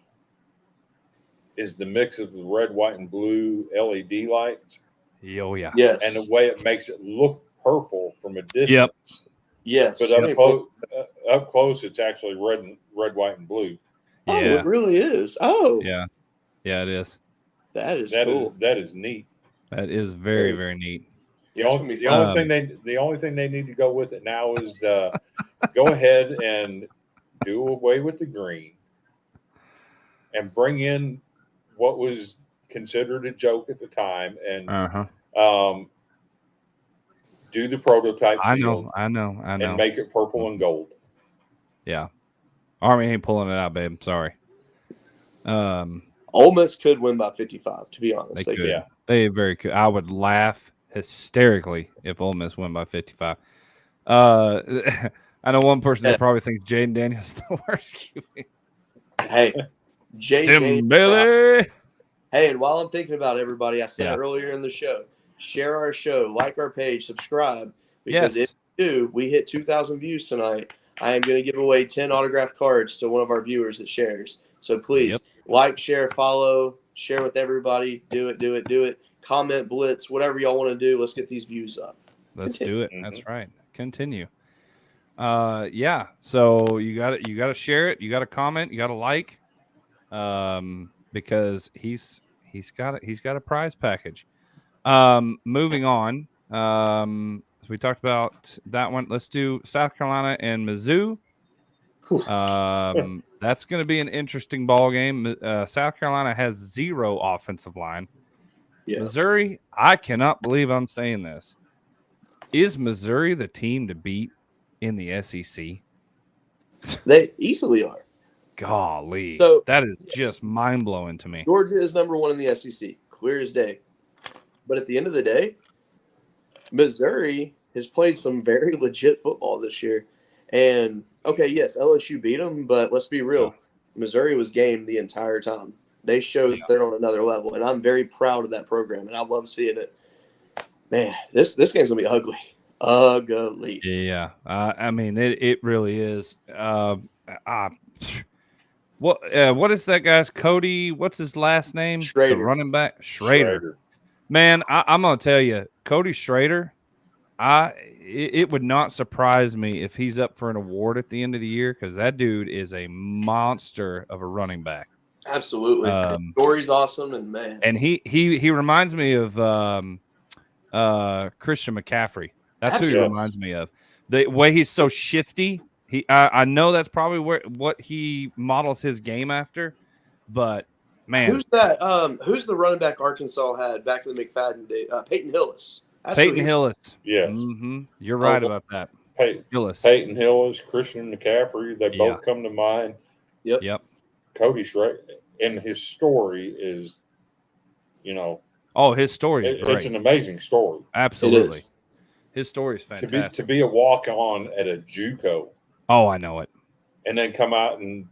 is the mix of the red, white, and blue LED lights. Oh yeah. Yes. And the way it makes it look purple from a distance. Yep. Yes. But up close, it's actually red, white, and blue. Yeah. Oh, it really is. Oh. Yeah. Yeah, it is. That is cool. That is neat. That is very, very neat. The only thing they need to go with it now is go ahead and do away with the green and bring in what was considered a joke at the time and do the prototype field. I know. And make it purple and gold. Yeah. Army ain't pulling it out, babe. Sorry. Ole Miss could win by 55, to be honest. They could. Yeah. They very could. I would laugh hysterically if Ole Miss won by 55. I know one person that probably thinks Jaden Daniels is the worst QB. Hey, Jaden Bailey. Hey, and while I'm thinking about everybody, I said earlier in the show, share our show, like our page, subscribe. Because if you do, we hit 2,000 views tonight. I am going to give away 10 autographed cards to one of our viewers that shares. So please like, share, follow, share with everybody. Do it. Comment, blitz, whatever y'all want to do. Let's get these views up. Let's do it. That's right. Continue. Yeah. So you got to share it. You got to comment. You got to like, because he's got a prize package. Moving on. So we talked about that one. Let's do South Carolina and Mizzou. That's going to be an interesting ball game. South Carolina has 0 offensive line. Yeah. Missouri, I cannot believe I'm saying this. Is Missouri the team to beat in the SEC? They easily are. Golly, So that is just mind blowing to me. Georgia is number 1 in the SEC, clear as day. But at the end of the day, Missouri has played some very legit football this year. And, okay, yes, LSU beat them, but let's be real. Missouri was game the entire time. They showed they're on another level, and I'm very proud of that program, and I love seeing it. Man, this game's going to be ugly. Ugly. Yeah, I mean, it really is. What is that guy's Cody? What's his last name? Schrader. The running back Schrader. Man, I'm gonna tell you, Cody Schrader. It would not surprise me if he's up for an award at the end of the year, because that dude is a monster of a running back. Absolutely. Story's awesome, and man, and he reminds me of Christian McCaffrey. That's who he reminds me of. The way he's so shifty. I know that's probably what he models his game after, but man, who's that? Who's the running back Arkansas had back in the McFadden day? Peyton Hillis. Peyton Hillis. Yes. Mm-hmm. You're right about that. Hillis. Peyton Hillis, Christian McCaffrey, they both come to mind. Yep. Cody Schrader, and his story is, his story is great. It's an amazing story. Absolutely. His story is fantastic. To be a walk-on at a JUCO. Oh, I know it. And then come out and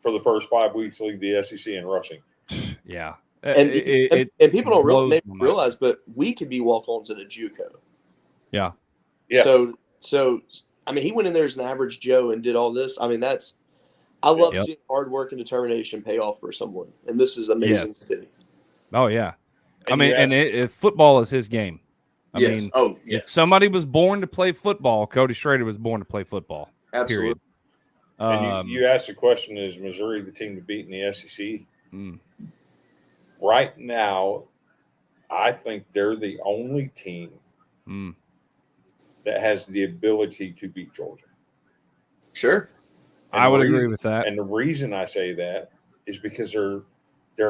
for the first 5 weeks lead the SEC in rushing. Yeah. And people don't realize, but we could be walk-ons at a JUCO. Yeah. So I mean, he went in there as an average Joe and did all this. I mean, I love seeing hard work and determination pay off for someone. And this is amazing to see. Oh yeah. And football is his game. I mean, if somebody was born to play football, Cody Schrader was born to play football. Absolutely. Period. And you asked the question, is Missouri the team to beat in the SEC? Right now, I think they're the only team that has the ability to beat Georgia. Sure. I would agree with that. And the reason I say that is because they're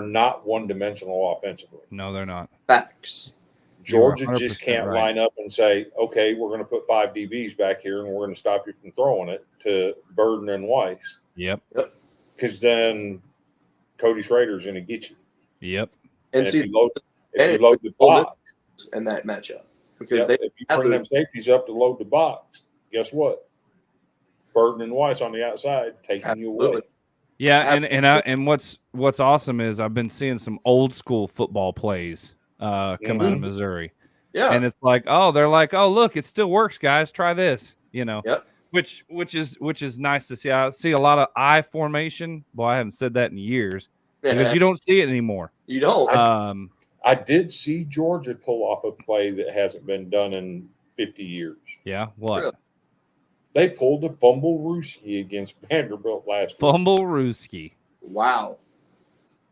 not one-dimensional offensively. No, they're not. Facts. Georgia just can't line up and say, okay, we're going to put 5 DBs back here and we're going to stop you from throwing it to Burden and Weiss. Yep. Because then Cody Schrader's going to get you. Yep. And if you load the box in that matchup, because if you bring them safeties up to load the box, guess what? Burden and Weiss on the outside taking you away. Yeah, and what's awesome is I've been seeing some old school football plays come out of Missouri. Yeah. And it's like, they're like, look, it still works, guys. Try this, Yep. Which is nice to see. I see a lot of I formation. Boy, I haven't said that in years because you don't see it anymore. You don't. I did see Georgia pull off a play that hasn't been done in 50 years. Yeah, what? Really? They pulled a fumble Ruski against Vanderbilt last week. Fumble Ruski. Wow.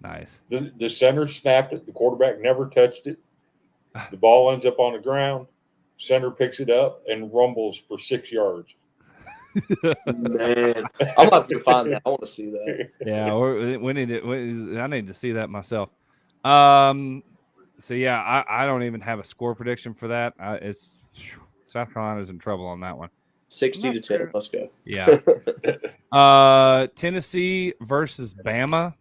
Nice. The center snapped it. The quarterback never touched it. The ball ends up on the ground. Center picks it up and rumbles for 6 yards. Man, I'm about to find that. I want to see that. Yeah, I need to see that myself. So yeah, I don't even have a score prediction for that. It's South Carolina's in trouble on that one. 60-10. Let's go. Yeah. Tennessee versus Bama.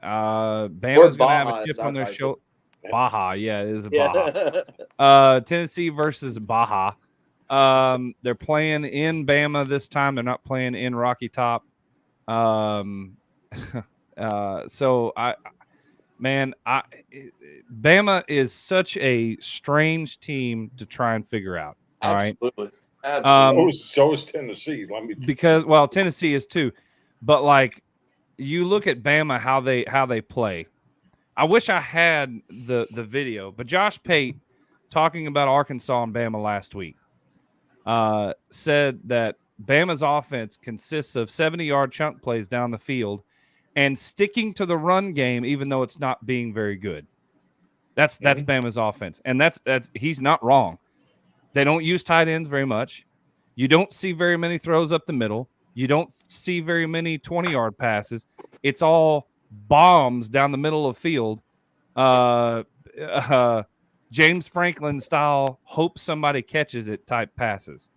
Bama's gonna have a chip on their shoulder. Baja, yeah, it is a Baja. Tennessee versus Baja. They're playing in Bama this time. They're not playing in Rocky Top. So Bama is such a strange team to try and figure out. All Absolutely. right. Absolutely. So is Tennessee. Tennessee is too, but like you look at Bama how they play. I wish I had the video, but Josh Pate talking about Arkansas and Bama last week said that Bama's offense consists of 70-yard chunk plays down the field and sticking to the run game, even though it's not being very good. That's Bama's offense, and that's he's not wrong. They don't use tight ends very much. You don't see very many throws up the middle. You don't see very many 20-yard passes. It's all bombs down the middle of the field. James Franklin style, hope somebody catches it type passes.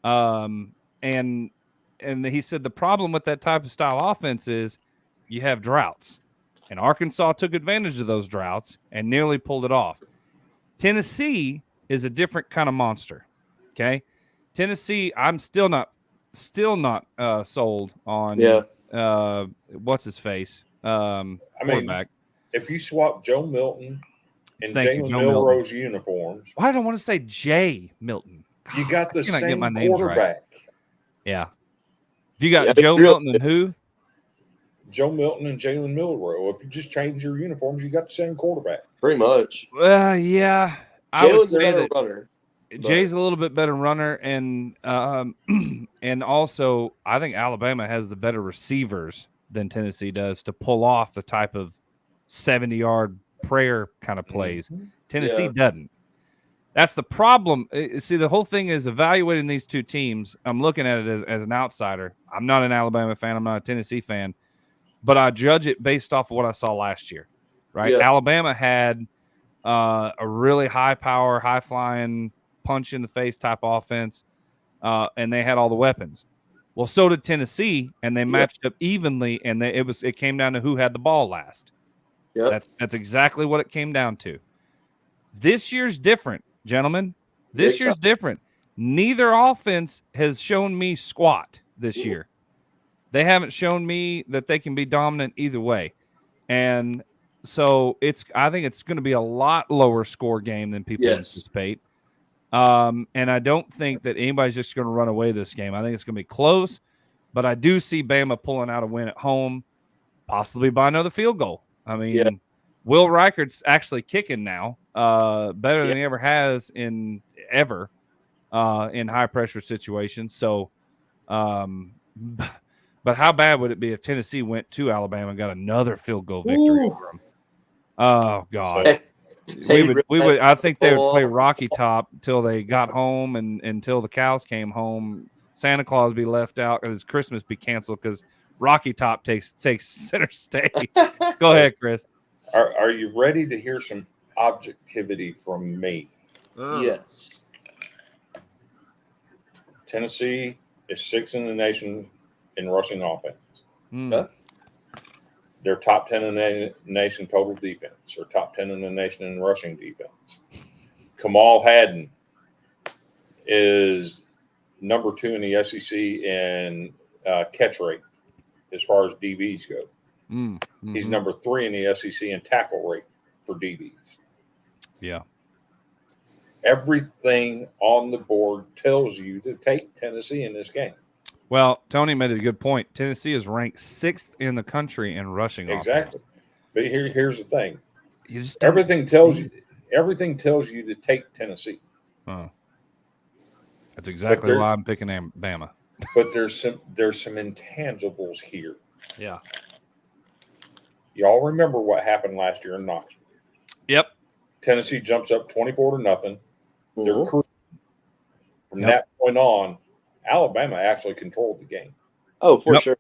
And he said the problem with that type of style offense is you have droughts. And Arkansas took advantage of those droughts and nearly pulled it off. Tennessee is a different kind of monster. Okay. Tennessee, I'm still not sold on what's his face? Quarterback. If you swap Joe Milton and Thank you, Jalen Joe Milroe's Milton. uniforms, Why do I want to say Jay Milton? you got the I cannot get same my names right. quarterback. Yeah. If you got Joe Milton and who? Joe Milton and Jalen Milroe. If you just change your uniforms, you got the same quarterback. Pretty much. Yeah. I would Jalen's a say better that runner. Jay's a little bit better runner, and also I think Alabama has the better receivers than Tennessee does to pull off the type of 70-yard prayer kind of plays. Tennessee doesn't. That's the problem. See, the whole thing is evaluating these two teams. I'm looking at it as an outsider. I'm not an Alabama fan. I'm not a Tennessee fan. But I judge it based off of what I saw last year, right? Yeah. Alabama had a really high-power, high-flying, punch-in-the-face type offense, and they had all the weapons. Well, so did Tennessee, and they matched up evenly, and it came down to who had the ball last. Yeah, that's exactly what it came down to. This year's different, gentlemen. This year's different. Neither offense has shown me squat this year. They haven't shown me that they can be dominant either way. And so I think it's going to be a lot lower score game than people anticipate. And I don't think that anybody's just going to run away this game. I think it's going to be close, but I do see Bama pulling out a win at home, possibly by another field goal. I mean, Will Reichard's actually kicking now, better than he ever has in high pressure situations. So, but how bad would it be if Tennessee went to Alabama and got another field goal victory over them? Oh God. We would. I think they would play Rocky Top until they got home and until the cows came home. Santa Claus would be left out because Christmas be canceled because Rocky Top takes center stage. Go ahead, Chris. Are you ready to hear some objectivity from me? Yes. Tennessee is 6th in the nation in rushing offense. They're top 10 in the nation total defense, or top 10 in the nation in rushing defense. Kamal Hadden is number 2 in the SEC in catch rate as far as DBs go. He's number 3 in the SEC in tackle rate for DBs. Yeah. Everything on the board tells you to take Tennessee in this game. Well, Tony made a good point. Tennessee is ranked 6th in the country in rushing Exactly. Offense. But here's the thing. Everything tells you to take Tennessee. Oh. That's exactly why I'm picking Bama. But there's some intangibles here. Yeah. Y'all remember what happened last year in Knoxville? Yep. Tennessee jumps up 24-0. They're cruising. From that point on, Alabama actually controlled the game. Oh, for sure.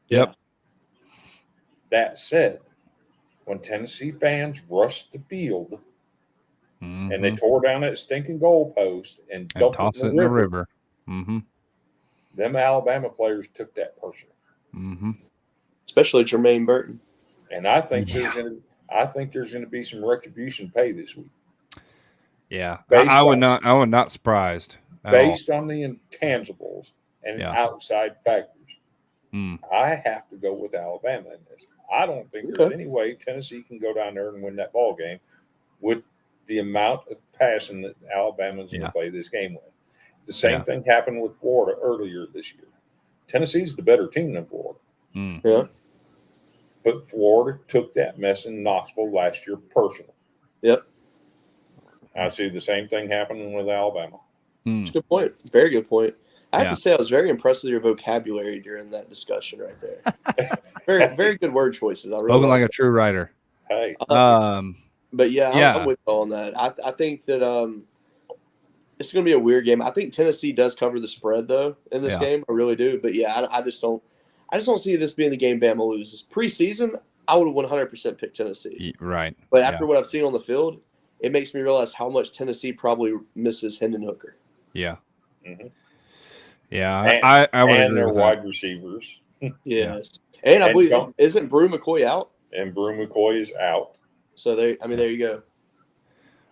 Yep. That said, when Tennessee fans rushed the field and they tore down that stinking goalpost and dumped tossed it in the river, them Alabama players took that personally. Especially Jermaine Burton. And I think there's going to be some retribution pay this week. Yeah, I would not surprised. Based on the intangibles and outside factors, I have to go with Alabama in this. I don't think there's any way Tennessee can go down there and win that ball game with the amount of passion that Alabama's going to play this game with. The same thing happened with Florida earlier this year. Tennessee's the better team than Florida. Yeah. But Florida took that mess in Knoxville last year personally. Yep. I see the same thing happening with Alabama. That's a good point. Very good point. I have to say I was very impressed with your vocabulary during that discussion right there. Very, very good word choices. I really Spoken like a true writer. Hey. But yeah, I'm with you on that. I think that it's going to be a weird game. I think Tennessee does cover the spread though in this game. I really do. But yeah, I just don't see this being the game Bama loses. Preseason, I would have 100% picked Tennessee. Right. But after what I've seen on the field, it makes me realize how much Tennessee probably misses Hendon Hooker. Yeah. Mm-hmm. Yeah, and, I would and agree their with wide that. receivers. Yes, and I believe isn't Brew McCoy out? And Brew McCoy is out. So there you go.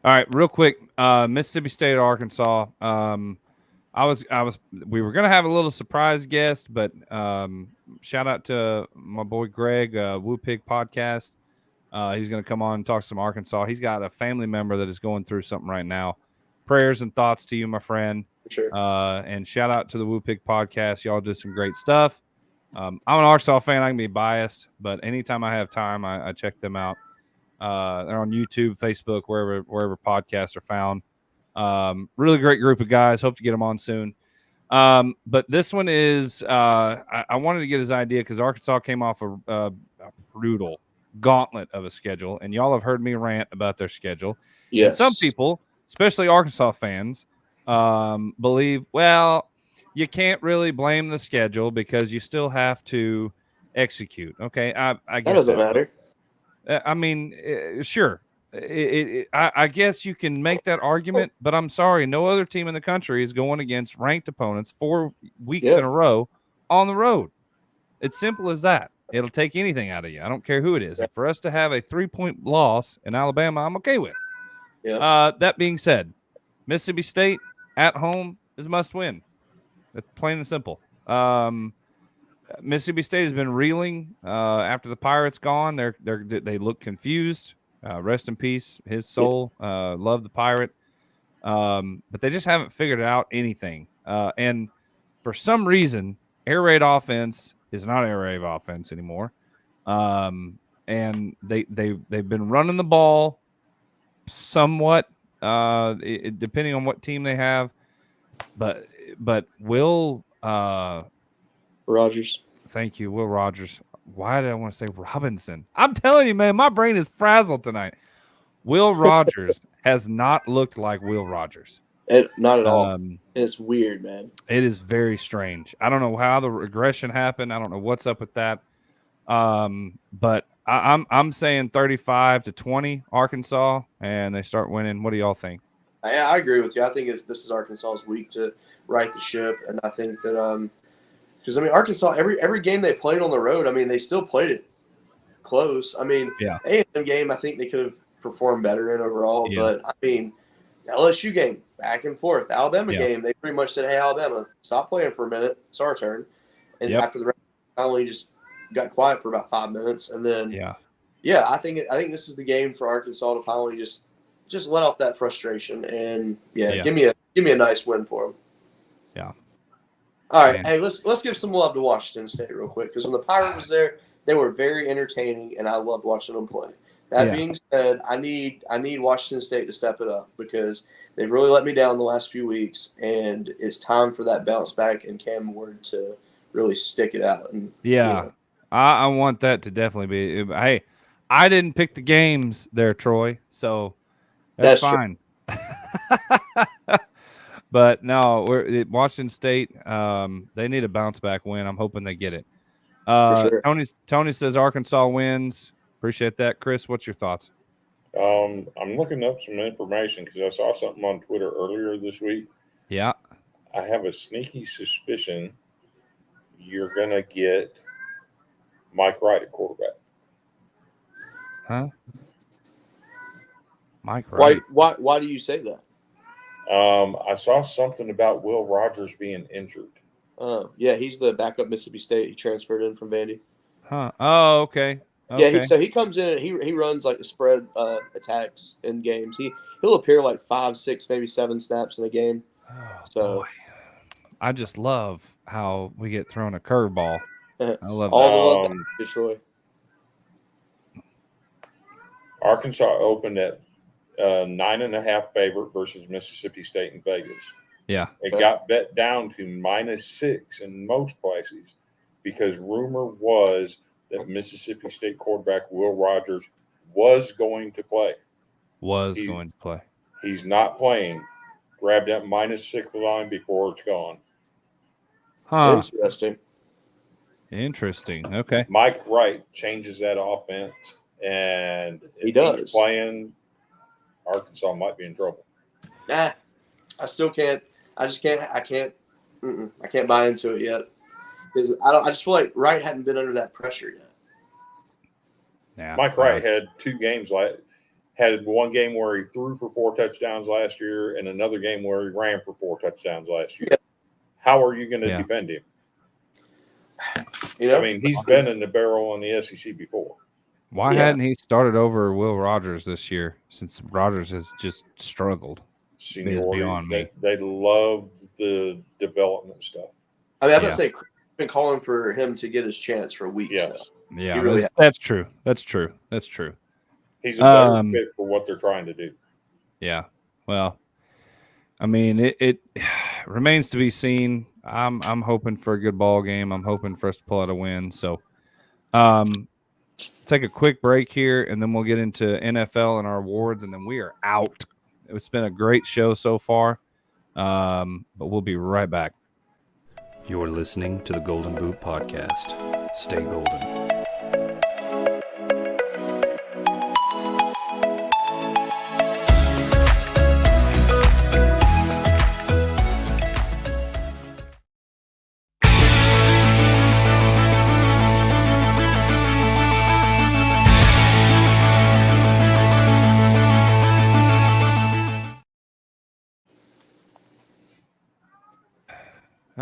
All right, real quick, Mississippi State, Arkansas. We were gonna have a little surprise guest, but shout out to my boy Greg, Woo Pig Podcast. He's gonna come on and talk some Arkansas. He's got a family member that is going through something right now. Prayers and thoughts to you, my friend. Sure. And shout out to the Woo Pig Podcast. Y'all do some great stuff. I'm an Arkansas fan. I can be biased, but anytime I have time, I check them out. They're on YouTube, Facebook, wherever podcasts are found. Really great group of guys. Hope to get them on soon. But this one is I wanted to get his idea because Arkansas came off a brutal gauntlet of a schedule, and y'all have heard me rant about their schedule. Yes. And some people, especially Arkansas fans, believe, well, you can't really blame the schedule because you still have to execute. Okay, I get that doesn't matter. I mean, sure. I guess you can make that argument, but I'm sorry. No other team in the country is going against ranked opponents 4 weeks in a row on the road. It's simple as that. It'll take anything out of you. I don't care who it is. And for us to have a 3-point loss in Alabama, I'm okay with. Yeah. That being said, Mississippi State at home is a must win. It's plain and simple. Mississippi State has been reeling after the Pirates gone. They look confused. Rest in peace, his soul. Love the Pirate. But they just haven't figured out anything. And for some reason, air raid offense is not air raid offense anymore. And they've been running the ball somewhat, depending on what team they have. But Will Rogers. Thank you, Will Rogers. Why did I want to say Robinson? I'm telling you, man, my brain is frazzled tonight. Will Rogers has not looked like Will Rogers. Not at all. It's weird, man. It is very strange. I don't know how the regression happened. I don't know what's up with that. But I'm saying 35-20 Arkansas, and they start winning. What do y'all think? I agree with you. I think this is Arkansas's week to right the ship, and I think that because I mean Arkansas every game they played on the road, I mean they still played it close. I mean, A&M game I think they could have performed better in overall, but I mean the LSU game back and forth, the Alabama game they pretty much said, "Hey Alabama, stop playing for a minute. It's our turn." And after the rest, finally just got quiet for about 5 minutes, and then I think this is the game for Arkansas to finally just let off that frustration and give me a nice win for them. Yeah. All right, hey, let's give some love to Washington State real quick because when the Pirate was there, they were very entertaining, and I loved watching them play. That being said, I need Washington State to step it up because they've really let me down the last few weeks, and it's time for that bounce back and Cam Ward to really stick it out. And I want that to definitely be. Hey, I didn't pick the games there, Troy, so that's fine. But no, Washington State. They need a bounce back win. I'm hoping they get it. Sure. Tony says Arkansas wins. Appreciate that, Chris. What's your thoughts? I'm looking up some information because I saw something on Twitter earlier this week. Yeah. I have a sneaky suspicion you're gonna get Mike Wright at quarterback. Huh? Mike Wright. Why do you say that? I saw something about Will Rogers being injured. Yeah, he's the backup Mississippi State. He transferred in from Vandy. Huh. Oh, okay. Yeah, so he comes in and he runs like the spread attacks in games. He'll appear like 5, 6, maybe 7 snaps in a game. Boy. I just love how we get thrown a curveball. I love all the love to Troy. Arkansas opened at 9.5 favorite versus Mississippi State in Vegas. Yeah. It got bet down to -6 in most places because rumor was that Mississippi State quarterback Will Rogers was going to play. He's not playing. Grab that -6 line before it's gone. Huh. Interesting. Okay. Mike Wright changes that offense, and if he's playing, Arkansas might be in trouble. I still can't. I just can't. I can't. I can't buy into it yet because I just feel like Wright hadn't been under that pressure yet. Yeah. Mike Wright had 2 games. Had one game where he threw for 4 touchdowns last year, and another game where he ran for 4 touchdowns last year. Yeah. How are you going to defend him? I mean, he's been in the barrel in the SEC before. Why hadn't he started over Will Rogers this year? Since Rogers has just struggled. Seniority, beyond me. They love the development stuff. I mean, I'm going to say, been calling for him to get his chance for weeks. Yes. Now. Yeah, really that's true. That's true. He's a better fit for what they're trying to do. Yeah. Well, I mean, it remains to be seen. I'm hoping for a good ball game. I'm hoping for us to pull out a win. So, take a quick break here, and then we'll get into NFL and our awards, and then we are out. It's been a great show so far, but we'll be right back. You're listening to the Golden Boot Podcast. Stay golden.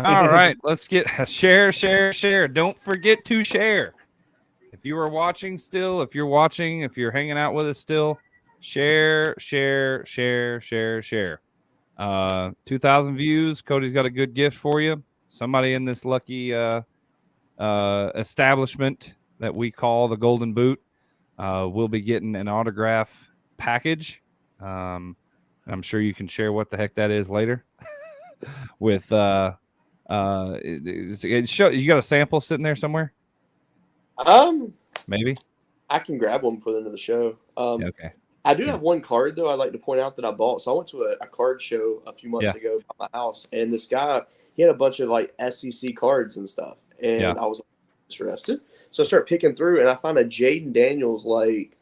All right, let's get share. Don't forget to share. If you are watching still, if you're hanging out with us still, share. 2,000 views. Cody's got a good gift for you. Somebody in this lucky establishment that we call the Golden Boot will be getting an autograph package. I'm sure you can share what the heck that is later with you got a sample sitting there somewhere? Maybe I can grab one for the end of the show. Okay. I do have one card though I'd like to point out that I bought. So I went to a card show a few months ago by my house, and this guy, he had a bunch of like SEC cards and stuff, and I was interested. So I started picking through, and I found a Jaden Daniels like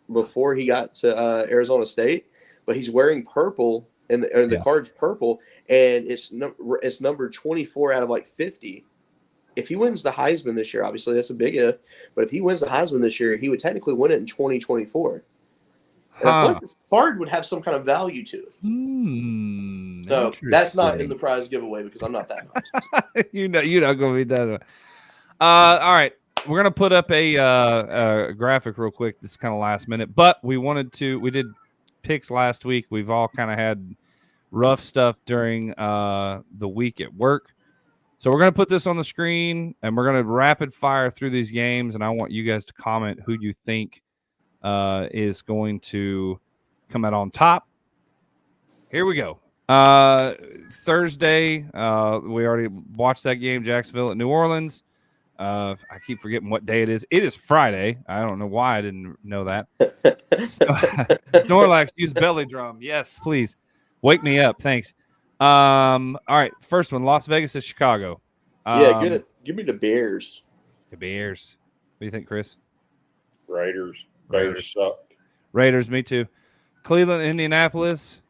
before he got to Arizona State, but he's wearing purple, and the card's purple. And it's number 24 out of like 50. If he wins the Heisman this year, obviously that's a big if. But if he wins the Heisman this year, he would technically win it in 2024. And I feel like this card would have some kind of value to it. So that's not in the prize giveaway because I'm not that nice. You're not going to be that. All right, we're going to put up a graphic real quick. This is kind of last minute, but we did picks last week. We've all kind of had rough stuff during the week at work. So we're going to put this on the screen, and we're going to rapid fire through these games, and I want you guys to comment who you think is going to come out on top. Here we go. Thursday, we already watched that game, Jacksonville at New Orleans. I keep forgetting what day it is. It is Friday. I don't know why I didn't know that. Snorlax, use belly drum. Yes, please. Wake me up. Thanks. All right. First one, Las Vegas to Chicago. Give me the Bears. The Bears. What do you think, Chris? Raiders. Bears suck. Raiders, me too. Cleveland, Indianapolis.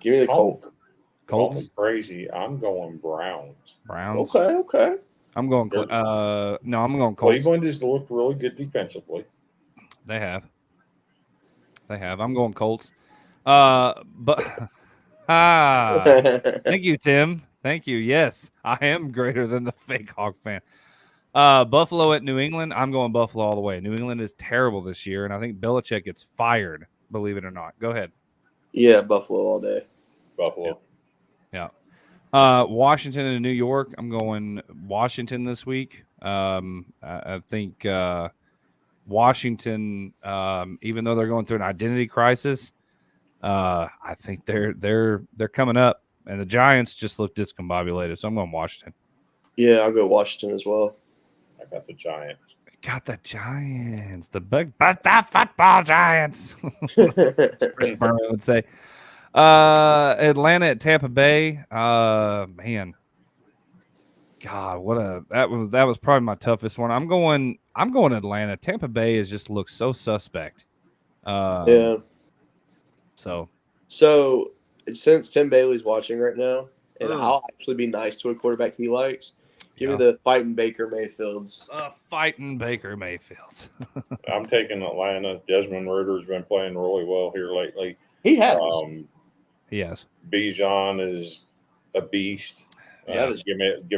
Give me the Colts. Colts. Crazy. I'm going Browns. Okay. I'm going. I'm going Colts. Cleveland has looked really good defensively. They have. I'm going Colts. But thank you, Tim. Thank you. Yes, I am greater than the fake Hawk fan. Buffalo at New England. I'm going Buffalo all the way. New England is terrible this year, and I think Belichick gets fired, believe it or not. Go ahead. Yeah, Buffalo all day. Buffalo. Yeah. Washington and New York. I'm going Washington this week. I think Washington, even though they're going through an identity crisis, I think they're coming up, and the Giants just look discombobulated. So I'm going Washington. Yeah, I'll go Washington as well. I got the Giants. Got the Giants, the big football Giants. Chris Berman would say. Atlanta at Tampa Bay. Man, God, that was probably my toughest one. I'm going Atlanta. Tampa Bay has just looked so suspect. Yeah. So since Tim Bailey's watching right now, and I'll actually be nice to a quarterback he likes. Give me the fighting Baker Mayfields. Fighting Baker Mayfields. I'm taking Atlanta. Desmond Ritter's been playing really well here lately. He has. He has. Bijan is a beast. Give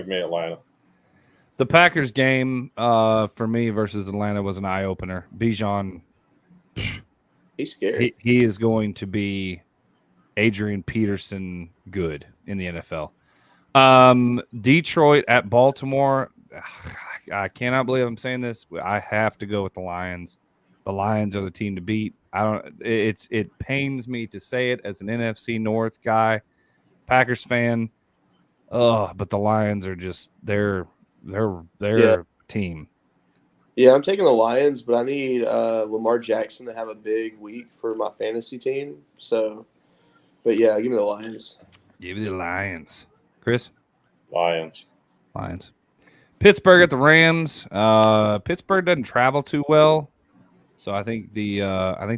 me Atlanta. The Packers game for me versus Atlanta was an eye opener. Bijan, he's scary. He is going to be Adrian Peterson good in the NFL. Detroit at Baltimore. I cannot believe I'm saying this. I have to go with the Lions. The Lions are the team to beat. It pains me to say it as an NFC North guy, Packers fan. But the Lions are just their team. Yeah, I'm taking the Lions, but I need Lamar Jackson to have a big week for my fantasy team. So, but yeah, give me the Lions. Give me the Lions. Chris? Lions. Pittsburgh at the Rams. Pittsburgh doesn't travel too well, so I think the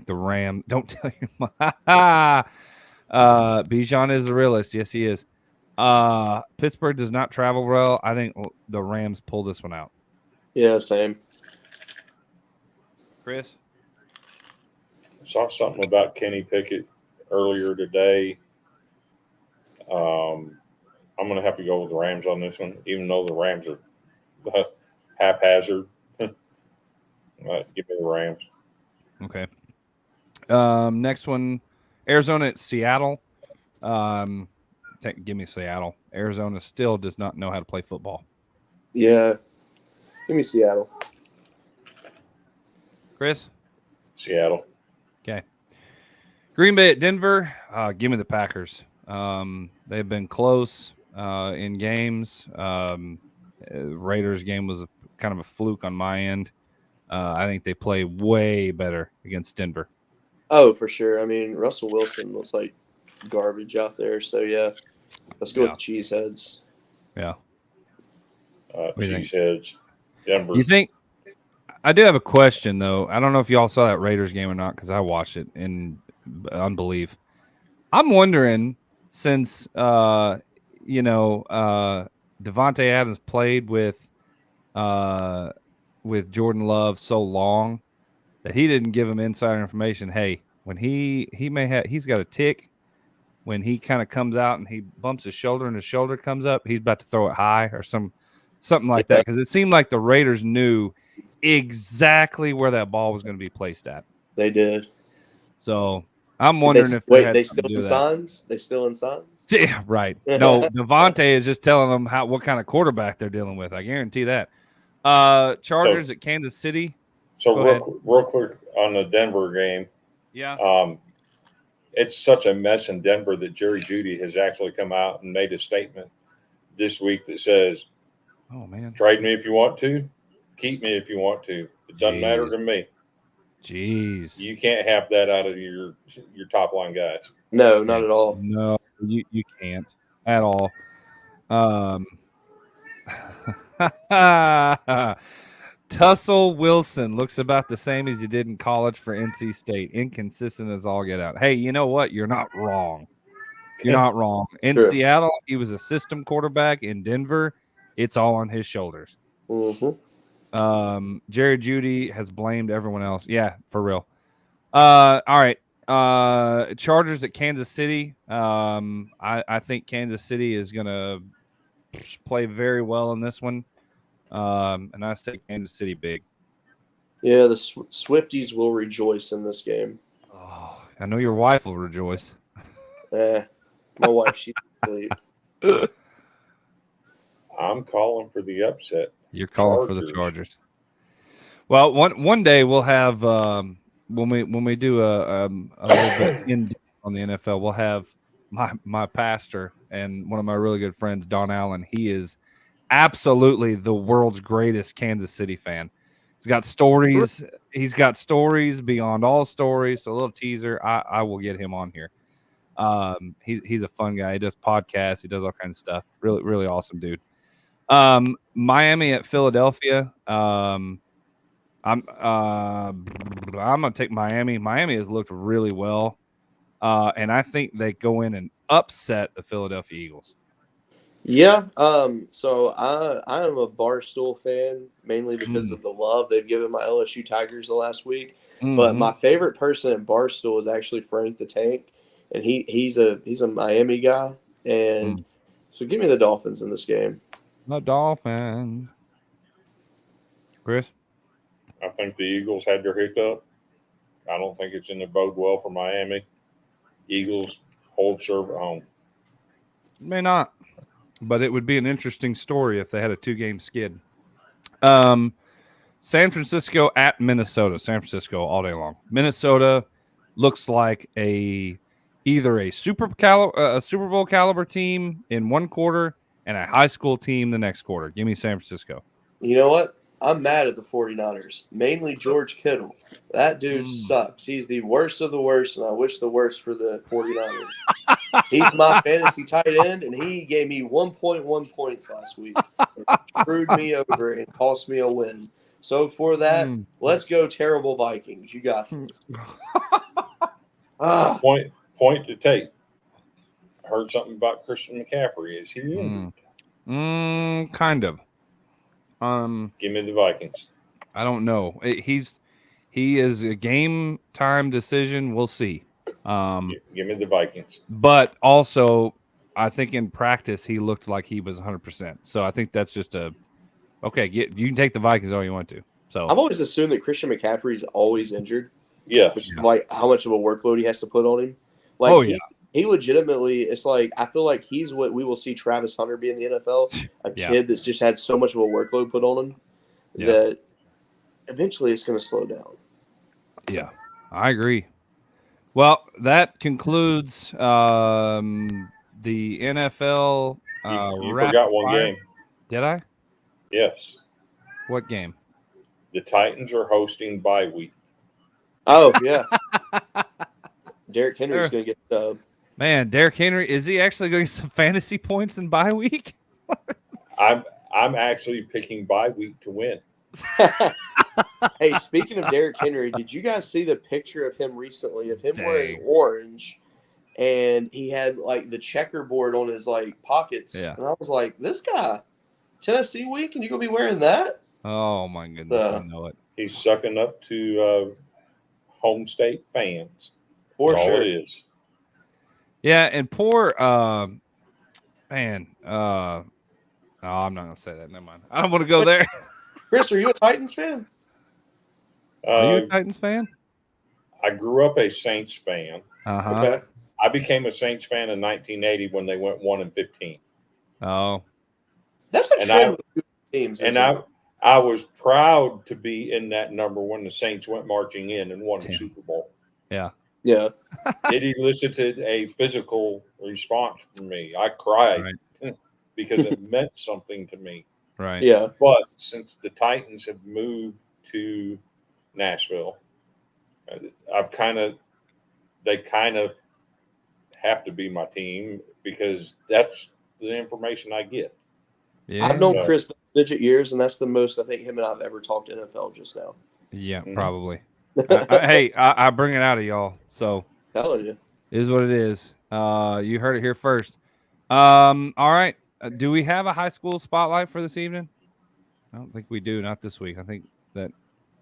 Rams. Don't tell your mom. Bijan is the realist. Yes, he is. Pittsburgh does not travel well. I think the Rams pull this one out. Yeah, same. Chris? I saw something about Kenny Pickett earlier today. I'm going to have to go with the Rams on this one, even though the Rams are haphazard. Give me the Rams. Okay. Next one, Arizona at Seattle. Give me Seattle. Arizona still does not know how to play football. Yeah. Give me Seattle. Chris? Seattle. Okay. Green Bay at Denver. Give me the Packers. They've been close in games. Raiders game was kind of a fluke on my end. I think they play way better against Denver. Oh, for sure. I mean, Russell Wilson looks like garbage out there. So, yeah, let's go with the Cheeseheads. Yeah. Cheeseheads. Denver. You think? I do have a question, though. I don't know if y'all saw that Raiders game or not because I watched it in unbelief. I'm wondering, since Devontae Adams played with Jordan Love so long that he didn't give him insider information. Hey, when he's got a tick, when he kind of comes out and he bumps his shoulder and his shoulder comes up, he's about to throw it high or something like that. Because it seemed like the Raiders knew exactly where that ball was going to be placed at. They did. So I'm wondering if they still in signs. They still in signs. Yeah, right. No, Devontae is just telling them what kind of quarterback they're dealing with. I guarantee that. Chargers at Kansas City. So real quick on the Denver game. Yeah. It's such a mess in Denver that Jerry Jeudy has actually come out and made a statement this week that says, "Oh man, trade me if you want to, keep me if you want to. It doesn't matter to me." Jeez. You can't have that out of your top line guys. No, not at all. No, you can't at all. Tussle Wilson looks about the same as he did in college for NC State. Inconsistent as all get out. Hey, you know what? You're not wrong. You're not wrong. In Seattle, he was a system quarterback. In Denver, it's all on his shoulders. Mm-hmm. Jerry Jeudy has blamed everyone else. Yeah, for real. All right. Chargers at Kansas City. I think Kansas City is going to play very well in this one. And I say Kansas City big. Yeah, the Swifties will rejoice in this game. Oh, I know your wife will rejoice. My wife, she's asleep. I'm calling for the upset. You're calling for the Chargers. Well, one day we'll have when we do a little bit on the NFL. We'll have my pastor and one of my really good friends, Don Allen. He is absolutely the world's greatest Kansas City fan. He's got stories. He's got stories beyond all stories. So a little teaser. I will get him on here. He's a fun guy. He does podcasts. He does all kinds of stuff. Really, really awesome dude. Miami at Philadelphia. I'm gonna take Miami. Miami has looked really well, and I think they go in and upset the Philadelphia Eagles. Yeah. So I am a Barstool fan mainly because of the love they've given my LSU Tigers the last week. But my favorite person at Barstool is actually Frank the Tank, and he's a Miami guy. And so give me the Dolphins in this game. The Dolphins. Chris? I think the Eagles had their hiccup. I don't think it's in the bode well for Miami. Eagles hold serve at home. May not, but it would be an interesting story if they had a 2-game skid. San Francisco at Minnesota. San Francisco all day long. Minnesota looks like either a Super Bowl caliber team in one quarter and a high school team the next quarter. Give me San Francisco. You know what? I'm mad at the 49ers, mainly George Kittle. That dude sucks. He's the worst of the worst, and I wish the worst for the 49ers. He's my fantasy tight end, and he gave me 1.1 points last week. It screwed me over and cost me a win. So for that, let's go terrible Vikings. You got this. Point to take. I heard something about Christian McCaffrey. Is he injured? Kind of. Give me the Vikings. I don't know. He is a game time decision. We'll see. Give me the Vikings. But also, I think in practice he looked like he was 100%. So I think that's just okay. You can take the Vikings all you want to. So I've always assumed that Christian McCaffrey is always injured. Yes. Like how much of a workload he has to put on him. Like he legitimately, it's like I feel like he's what we will see Travis Hunter be in the NFL, a kid that's just had so much of a workload put on him that eventually it's going to slow down. Yeah, I agree. Well, that concludes the NFL. You forgot one game. Did I? Yes. What game? The Titans are hosting bye week. Oh, yeah. Derrick Henry's going to get the dub. Man, Derrick Henry, is he actually going to get some fantasy points in bye week? I'm actually picking bye week to win. Hey, speaking of Derrick Henry, did you guys see the picture of him recently of him wearing orange, and he had like the checkerboard on his like pockets? Yeah. And I was like, this guy, Tennessee week, and you gonna be wearing that? Oh my goodness, I know it. He's sucking up to home state fans. For That's sure, all it is. Yeah, and poor man. No, I'm not gonna say that. Never mind. I don't want to go there. Chris, are you a Titans fan? Are you a Titans fan? I grew up a Saints fan. Okay. I became a Saints fan in 1980 when they went 1-15. Oh, that's a trend with teams. And I was proud to be in that number when the Saints went marching in and won the Super Bowl. Yeah. Yeah. It elicited a physical response from me. I cried because it meant something to me. Right. Yeah. But since the Titans have moved to Nashville, they kind of have to be my team because that's the information I get. Yeah. I've known Chris digit years, and that's the most I think him and I've ever talked NFL just now. Yeah, probably. Hey, I bring it out of y'all. So telling you, is what it is. You heard it here first. All right. Do we have a high school spotlight for this evening? I don't think we do. Not this week. I think that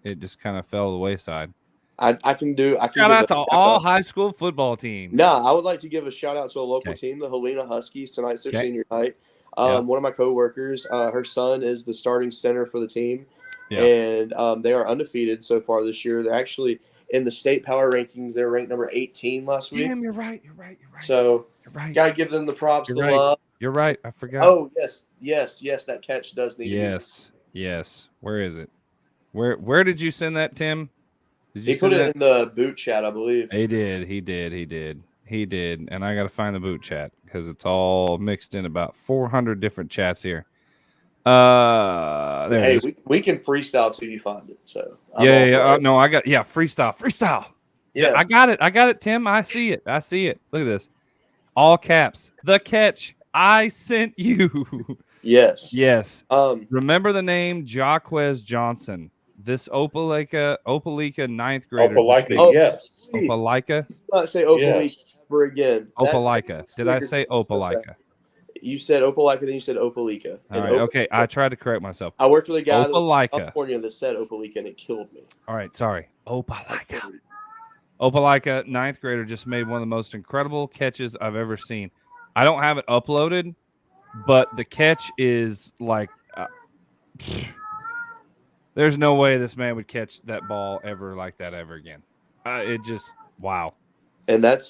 it just kind of fell to the wayside. I can shout out to all high school football teams. No, I would like to give a shout out to a local team, the Helena Huskies. Tonight's their senior night. One of my coworkers, her son is the starting center for the team, and they are undefeated so far this year. They're actually in the state power rankings. They're ranked number 18 last week. Damn, you're right. So you're right. Gotta give them the props, the love. You're right. I forgot. Oh yes. That catch does need. Yes. Where is it? Where did you send that, Tim? He put it in the boot chat, I believe. He did. He did. And I got to find the boot chat because it's all mixed in about 400 different chats here. There it is. We can freestyle till you find it. So Yeah. No, I got freestyle. Yeah, I got it, Tim. I see it. Look at this. All caps. The catch. I sent you. Yes. Remember the name Jacquez Johnson. This Opelika ninth grader. Opelika, yes. Opelika. Let's not say Opelika ever again. Opelika. Did I say Opelika? You said Opelika, then you said Opelika. All right, okay. I tried to correct myself. I worked with a guy in Opelika. California that said Opelika, and it killed me. All right, sorry. Opelika, ninth grader, just made one of the most incredible catches I've ever seen. I don't have it uploaded, but the catch is like there's no way this man would catch that ball ever like that ever again. It just wow. And that's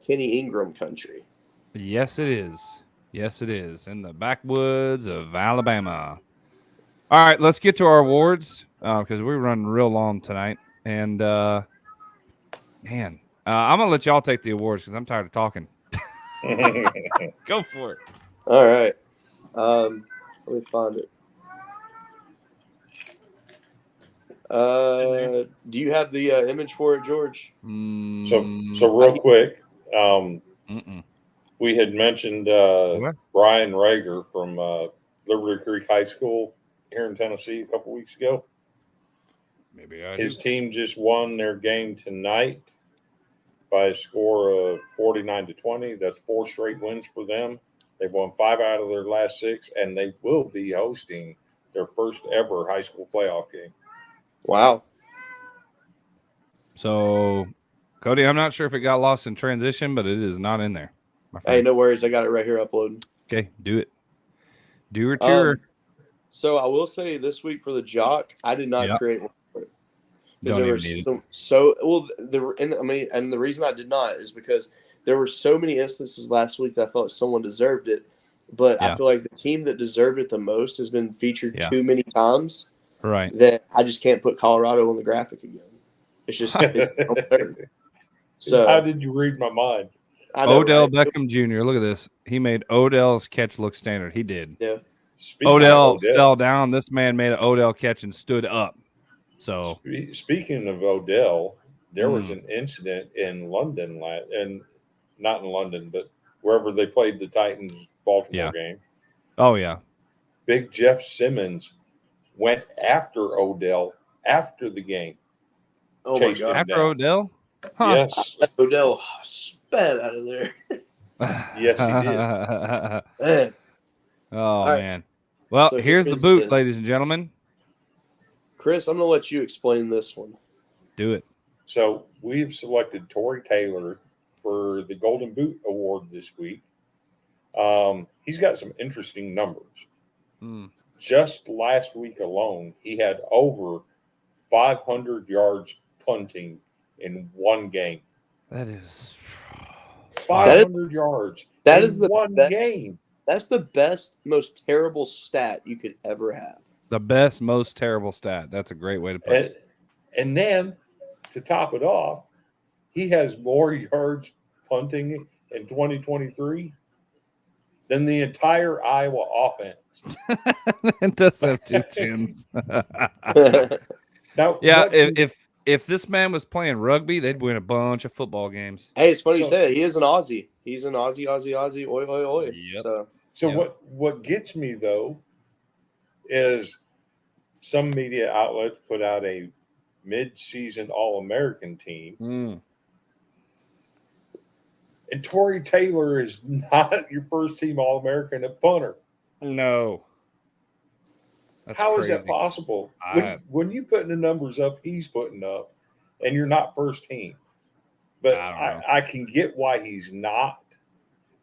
Kenny Ingram country. Yes, it is. Yes, it is. In the backwoods of Alabama. All right, let's get to our awards because we're running real long tonight. And I'm gonna let y'all take the awards because I'm tired of talking. Go for it. All right. Let me find it. Do you have the image for it, George? So real quick, we had mentioned Brian Rager from Liberty Creek High School here in Tennessee a couple weeks ago. Maybe his team just won their game tonight by a score of 49-20. That's 4 straight wins for them. They've won 5 out of their last 6, and they will be hosting their first ever high school playoff game. Wow. So, Cody, I'm not sure if it got lost in transition, but it is not in there. Hey, no worries. I got it right here uploading. Okay, do it. Do your tour. So I will say this week for the Jock, I did not create one for it. Don't there even was need and the reason I did not is because there were so many instances last week that I felt like someone deserved it, but I feel like the team that deserved it the most has been featured too many times. Right. That I just can't put Colorado on the graphic again. It's just so. How did you read my mind? I know, Odell right? Beckham Jr. Look at this. He made Odell's catch look standard. He did. Yeah. Odell fell down. This man made an Odell catch and stood up. So speaking of Odell, there was an incident in London, and not in London, but wherever they played the Titans Baltimore game. Oh yeah. Big Jeff Simmons went after Odell after the game. Oh my God! After Odell? Huh. Yes. Odell spat out of there. Yes, he did. Oh right. man. Well, So here's the here's boot, this. ladies and gentlemen. Chris, I'm gonna let you explain this one. Do it. So we've selected Tory Taylor for the Golden Boot Award this week. He's got some interesting numbers. Just last week alone, he had over 500 yards punting in one game. That is 500 yards. That in is the one best game. That's the best, most terrible stat you could ever have. the best, most terrible stat. That's a great way to put it. And then to top it off, he has more yards punting in 2023 than the entire Iowa offense. It does have 2 chins. Now, yeah, if this man was playing rugby, they'd win a bunch of football games. Hey, it's funny you say that. He is an Aussie. He's an Aussie, oi, oi, oi. Yep. So what gets me, though, is some media outlets put out a mid-season All-American team. And Tory Taylor is not your first-team All-American at punter. No. That's How is crazy. that possible? When you putting the numbers up, he's putting up, and you're not first team. But I can get why he's not,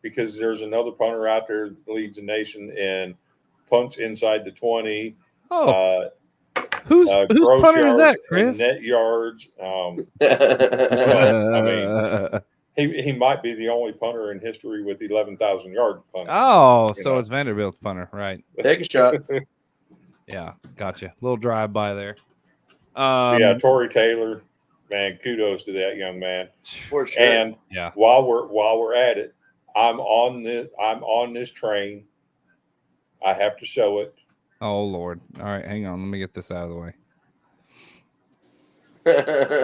because there's another punter out there that leads the nation in punts inside the 20. Oh, whose gross punter yards is that, Chris? and net yards. He might be the only punter in history with 11,000 yards punting. Oh, so it's Vanderbilt's punter, right? Take a shot. Yeah, gotcha. Little drive by there. Yeah, Tory Taylor, man, kudos to that young man. For sure. And while we're at it, I'm on this train. I have to show it. Oh Lord! All right, hang on. Let me get this out of the way.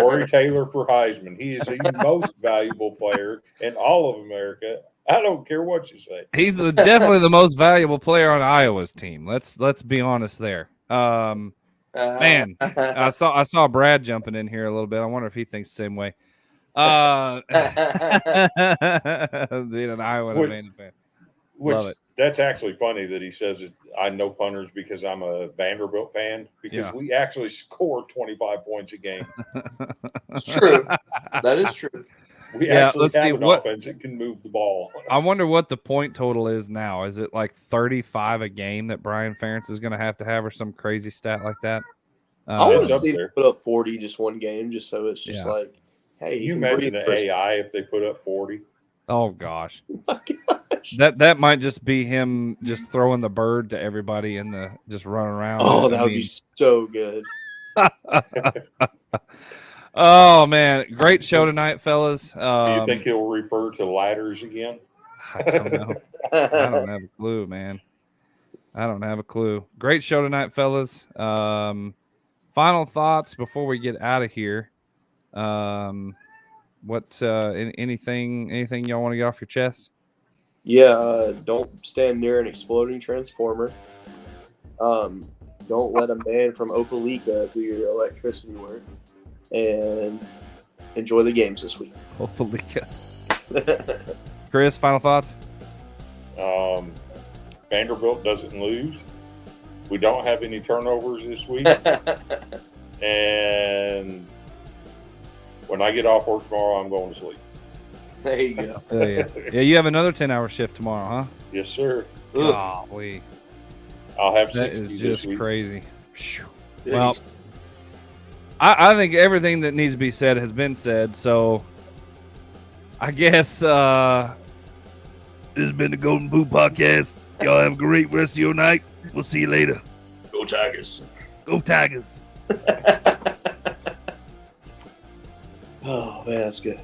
Corey Taylor for Heisman. He is the most valuable player in all of America. I don't care what you say. He's definitely the most valuable player on Iowa's team. Let's be honest there. Man, I saw Brad jumping in here a little bit. I wonder if he thinks the same way. Being an Iowa fan. Love it. That's actually funny that he says it, I know punters because I'm a Vanderbilt fan, because we actually score 25 points a game. It's true. That is true. We actually have an offense that can move the ball. I wonder what the point total is now. Is it like 35 a game that Brian Ferentz is going to have or some crazy stat like that? I want to see them put up 40 just one game, just so it's just like, hey, can you imagine the AI if they put up 40? Oh gosh. That might just be him just throwing the bird to everybody and just running around. Oh, that would be so good. Oh man, great show tonight, fellas. Do you think he'll refer to ladders again? I don't know. I don't have a clue, man. I don't have a clue. Great show tonight, fellas. Final thoughts before we get out of here. Anything y'all want to get off your chest? Yeah, don't stand near an exploding transformer. Don't let a man from Opelika do your electricity work. And enjoy the games this week. Opelika. Chris, final thoughts? Vanderbilt doesn't lose. We don't have any turnovers this week. And when I get off work tomorrow, I'm going to sleep. There you go. Yeah, you have another 10-hour shift tomorrow, huh? Yes, sir. Golly. I'll have 60 that is this just week. Crazy. Well, I think everything that needs to be said has been said, so I guess this has been the Golden Boot Podcast. Y'all have a great rest of your night. We'll see you later. Go Tigers. Go Tigers. Oh, man, that's good.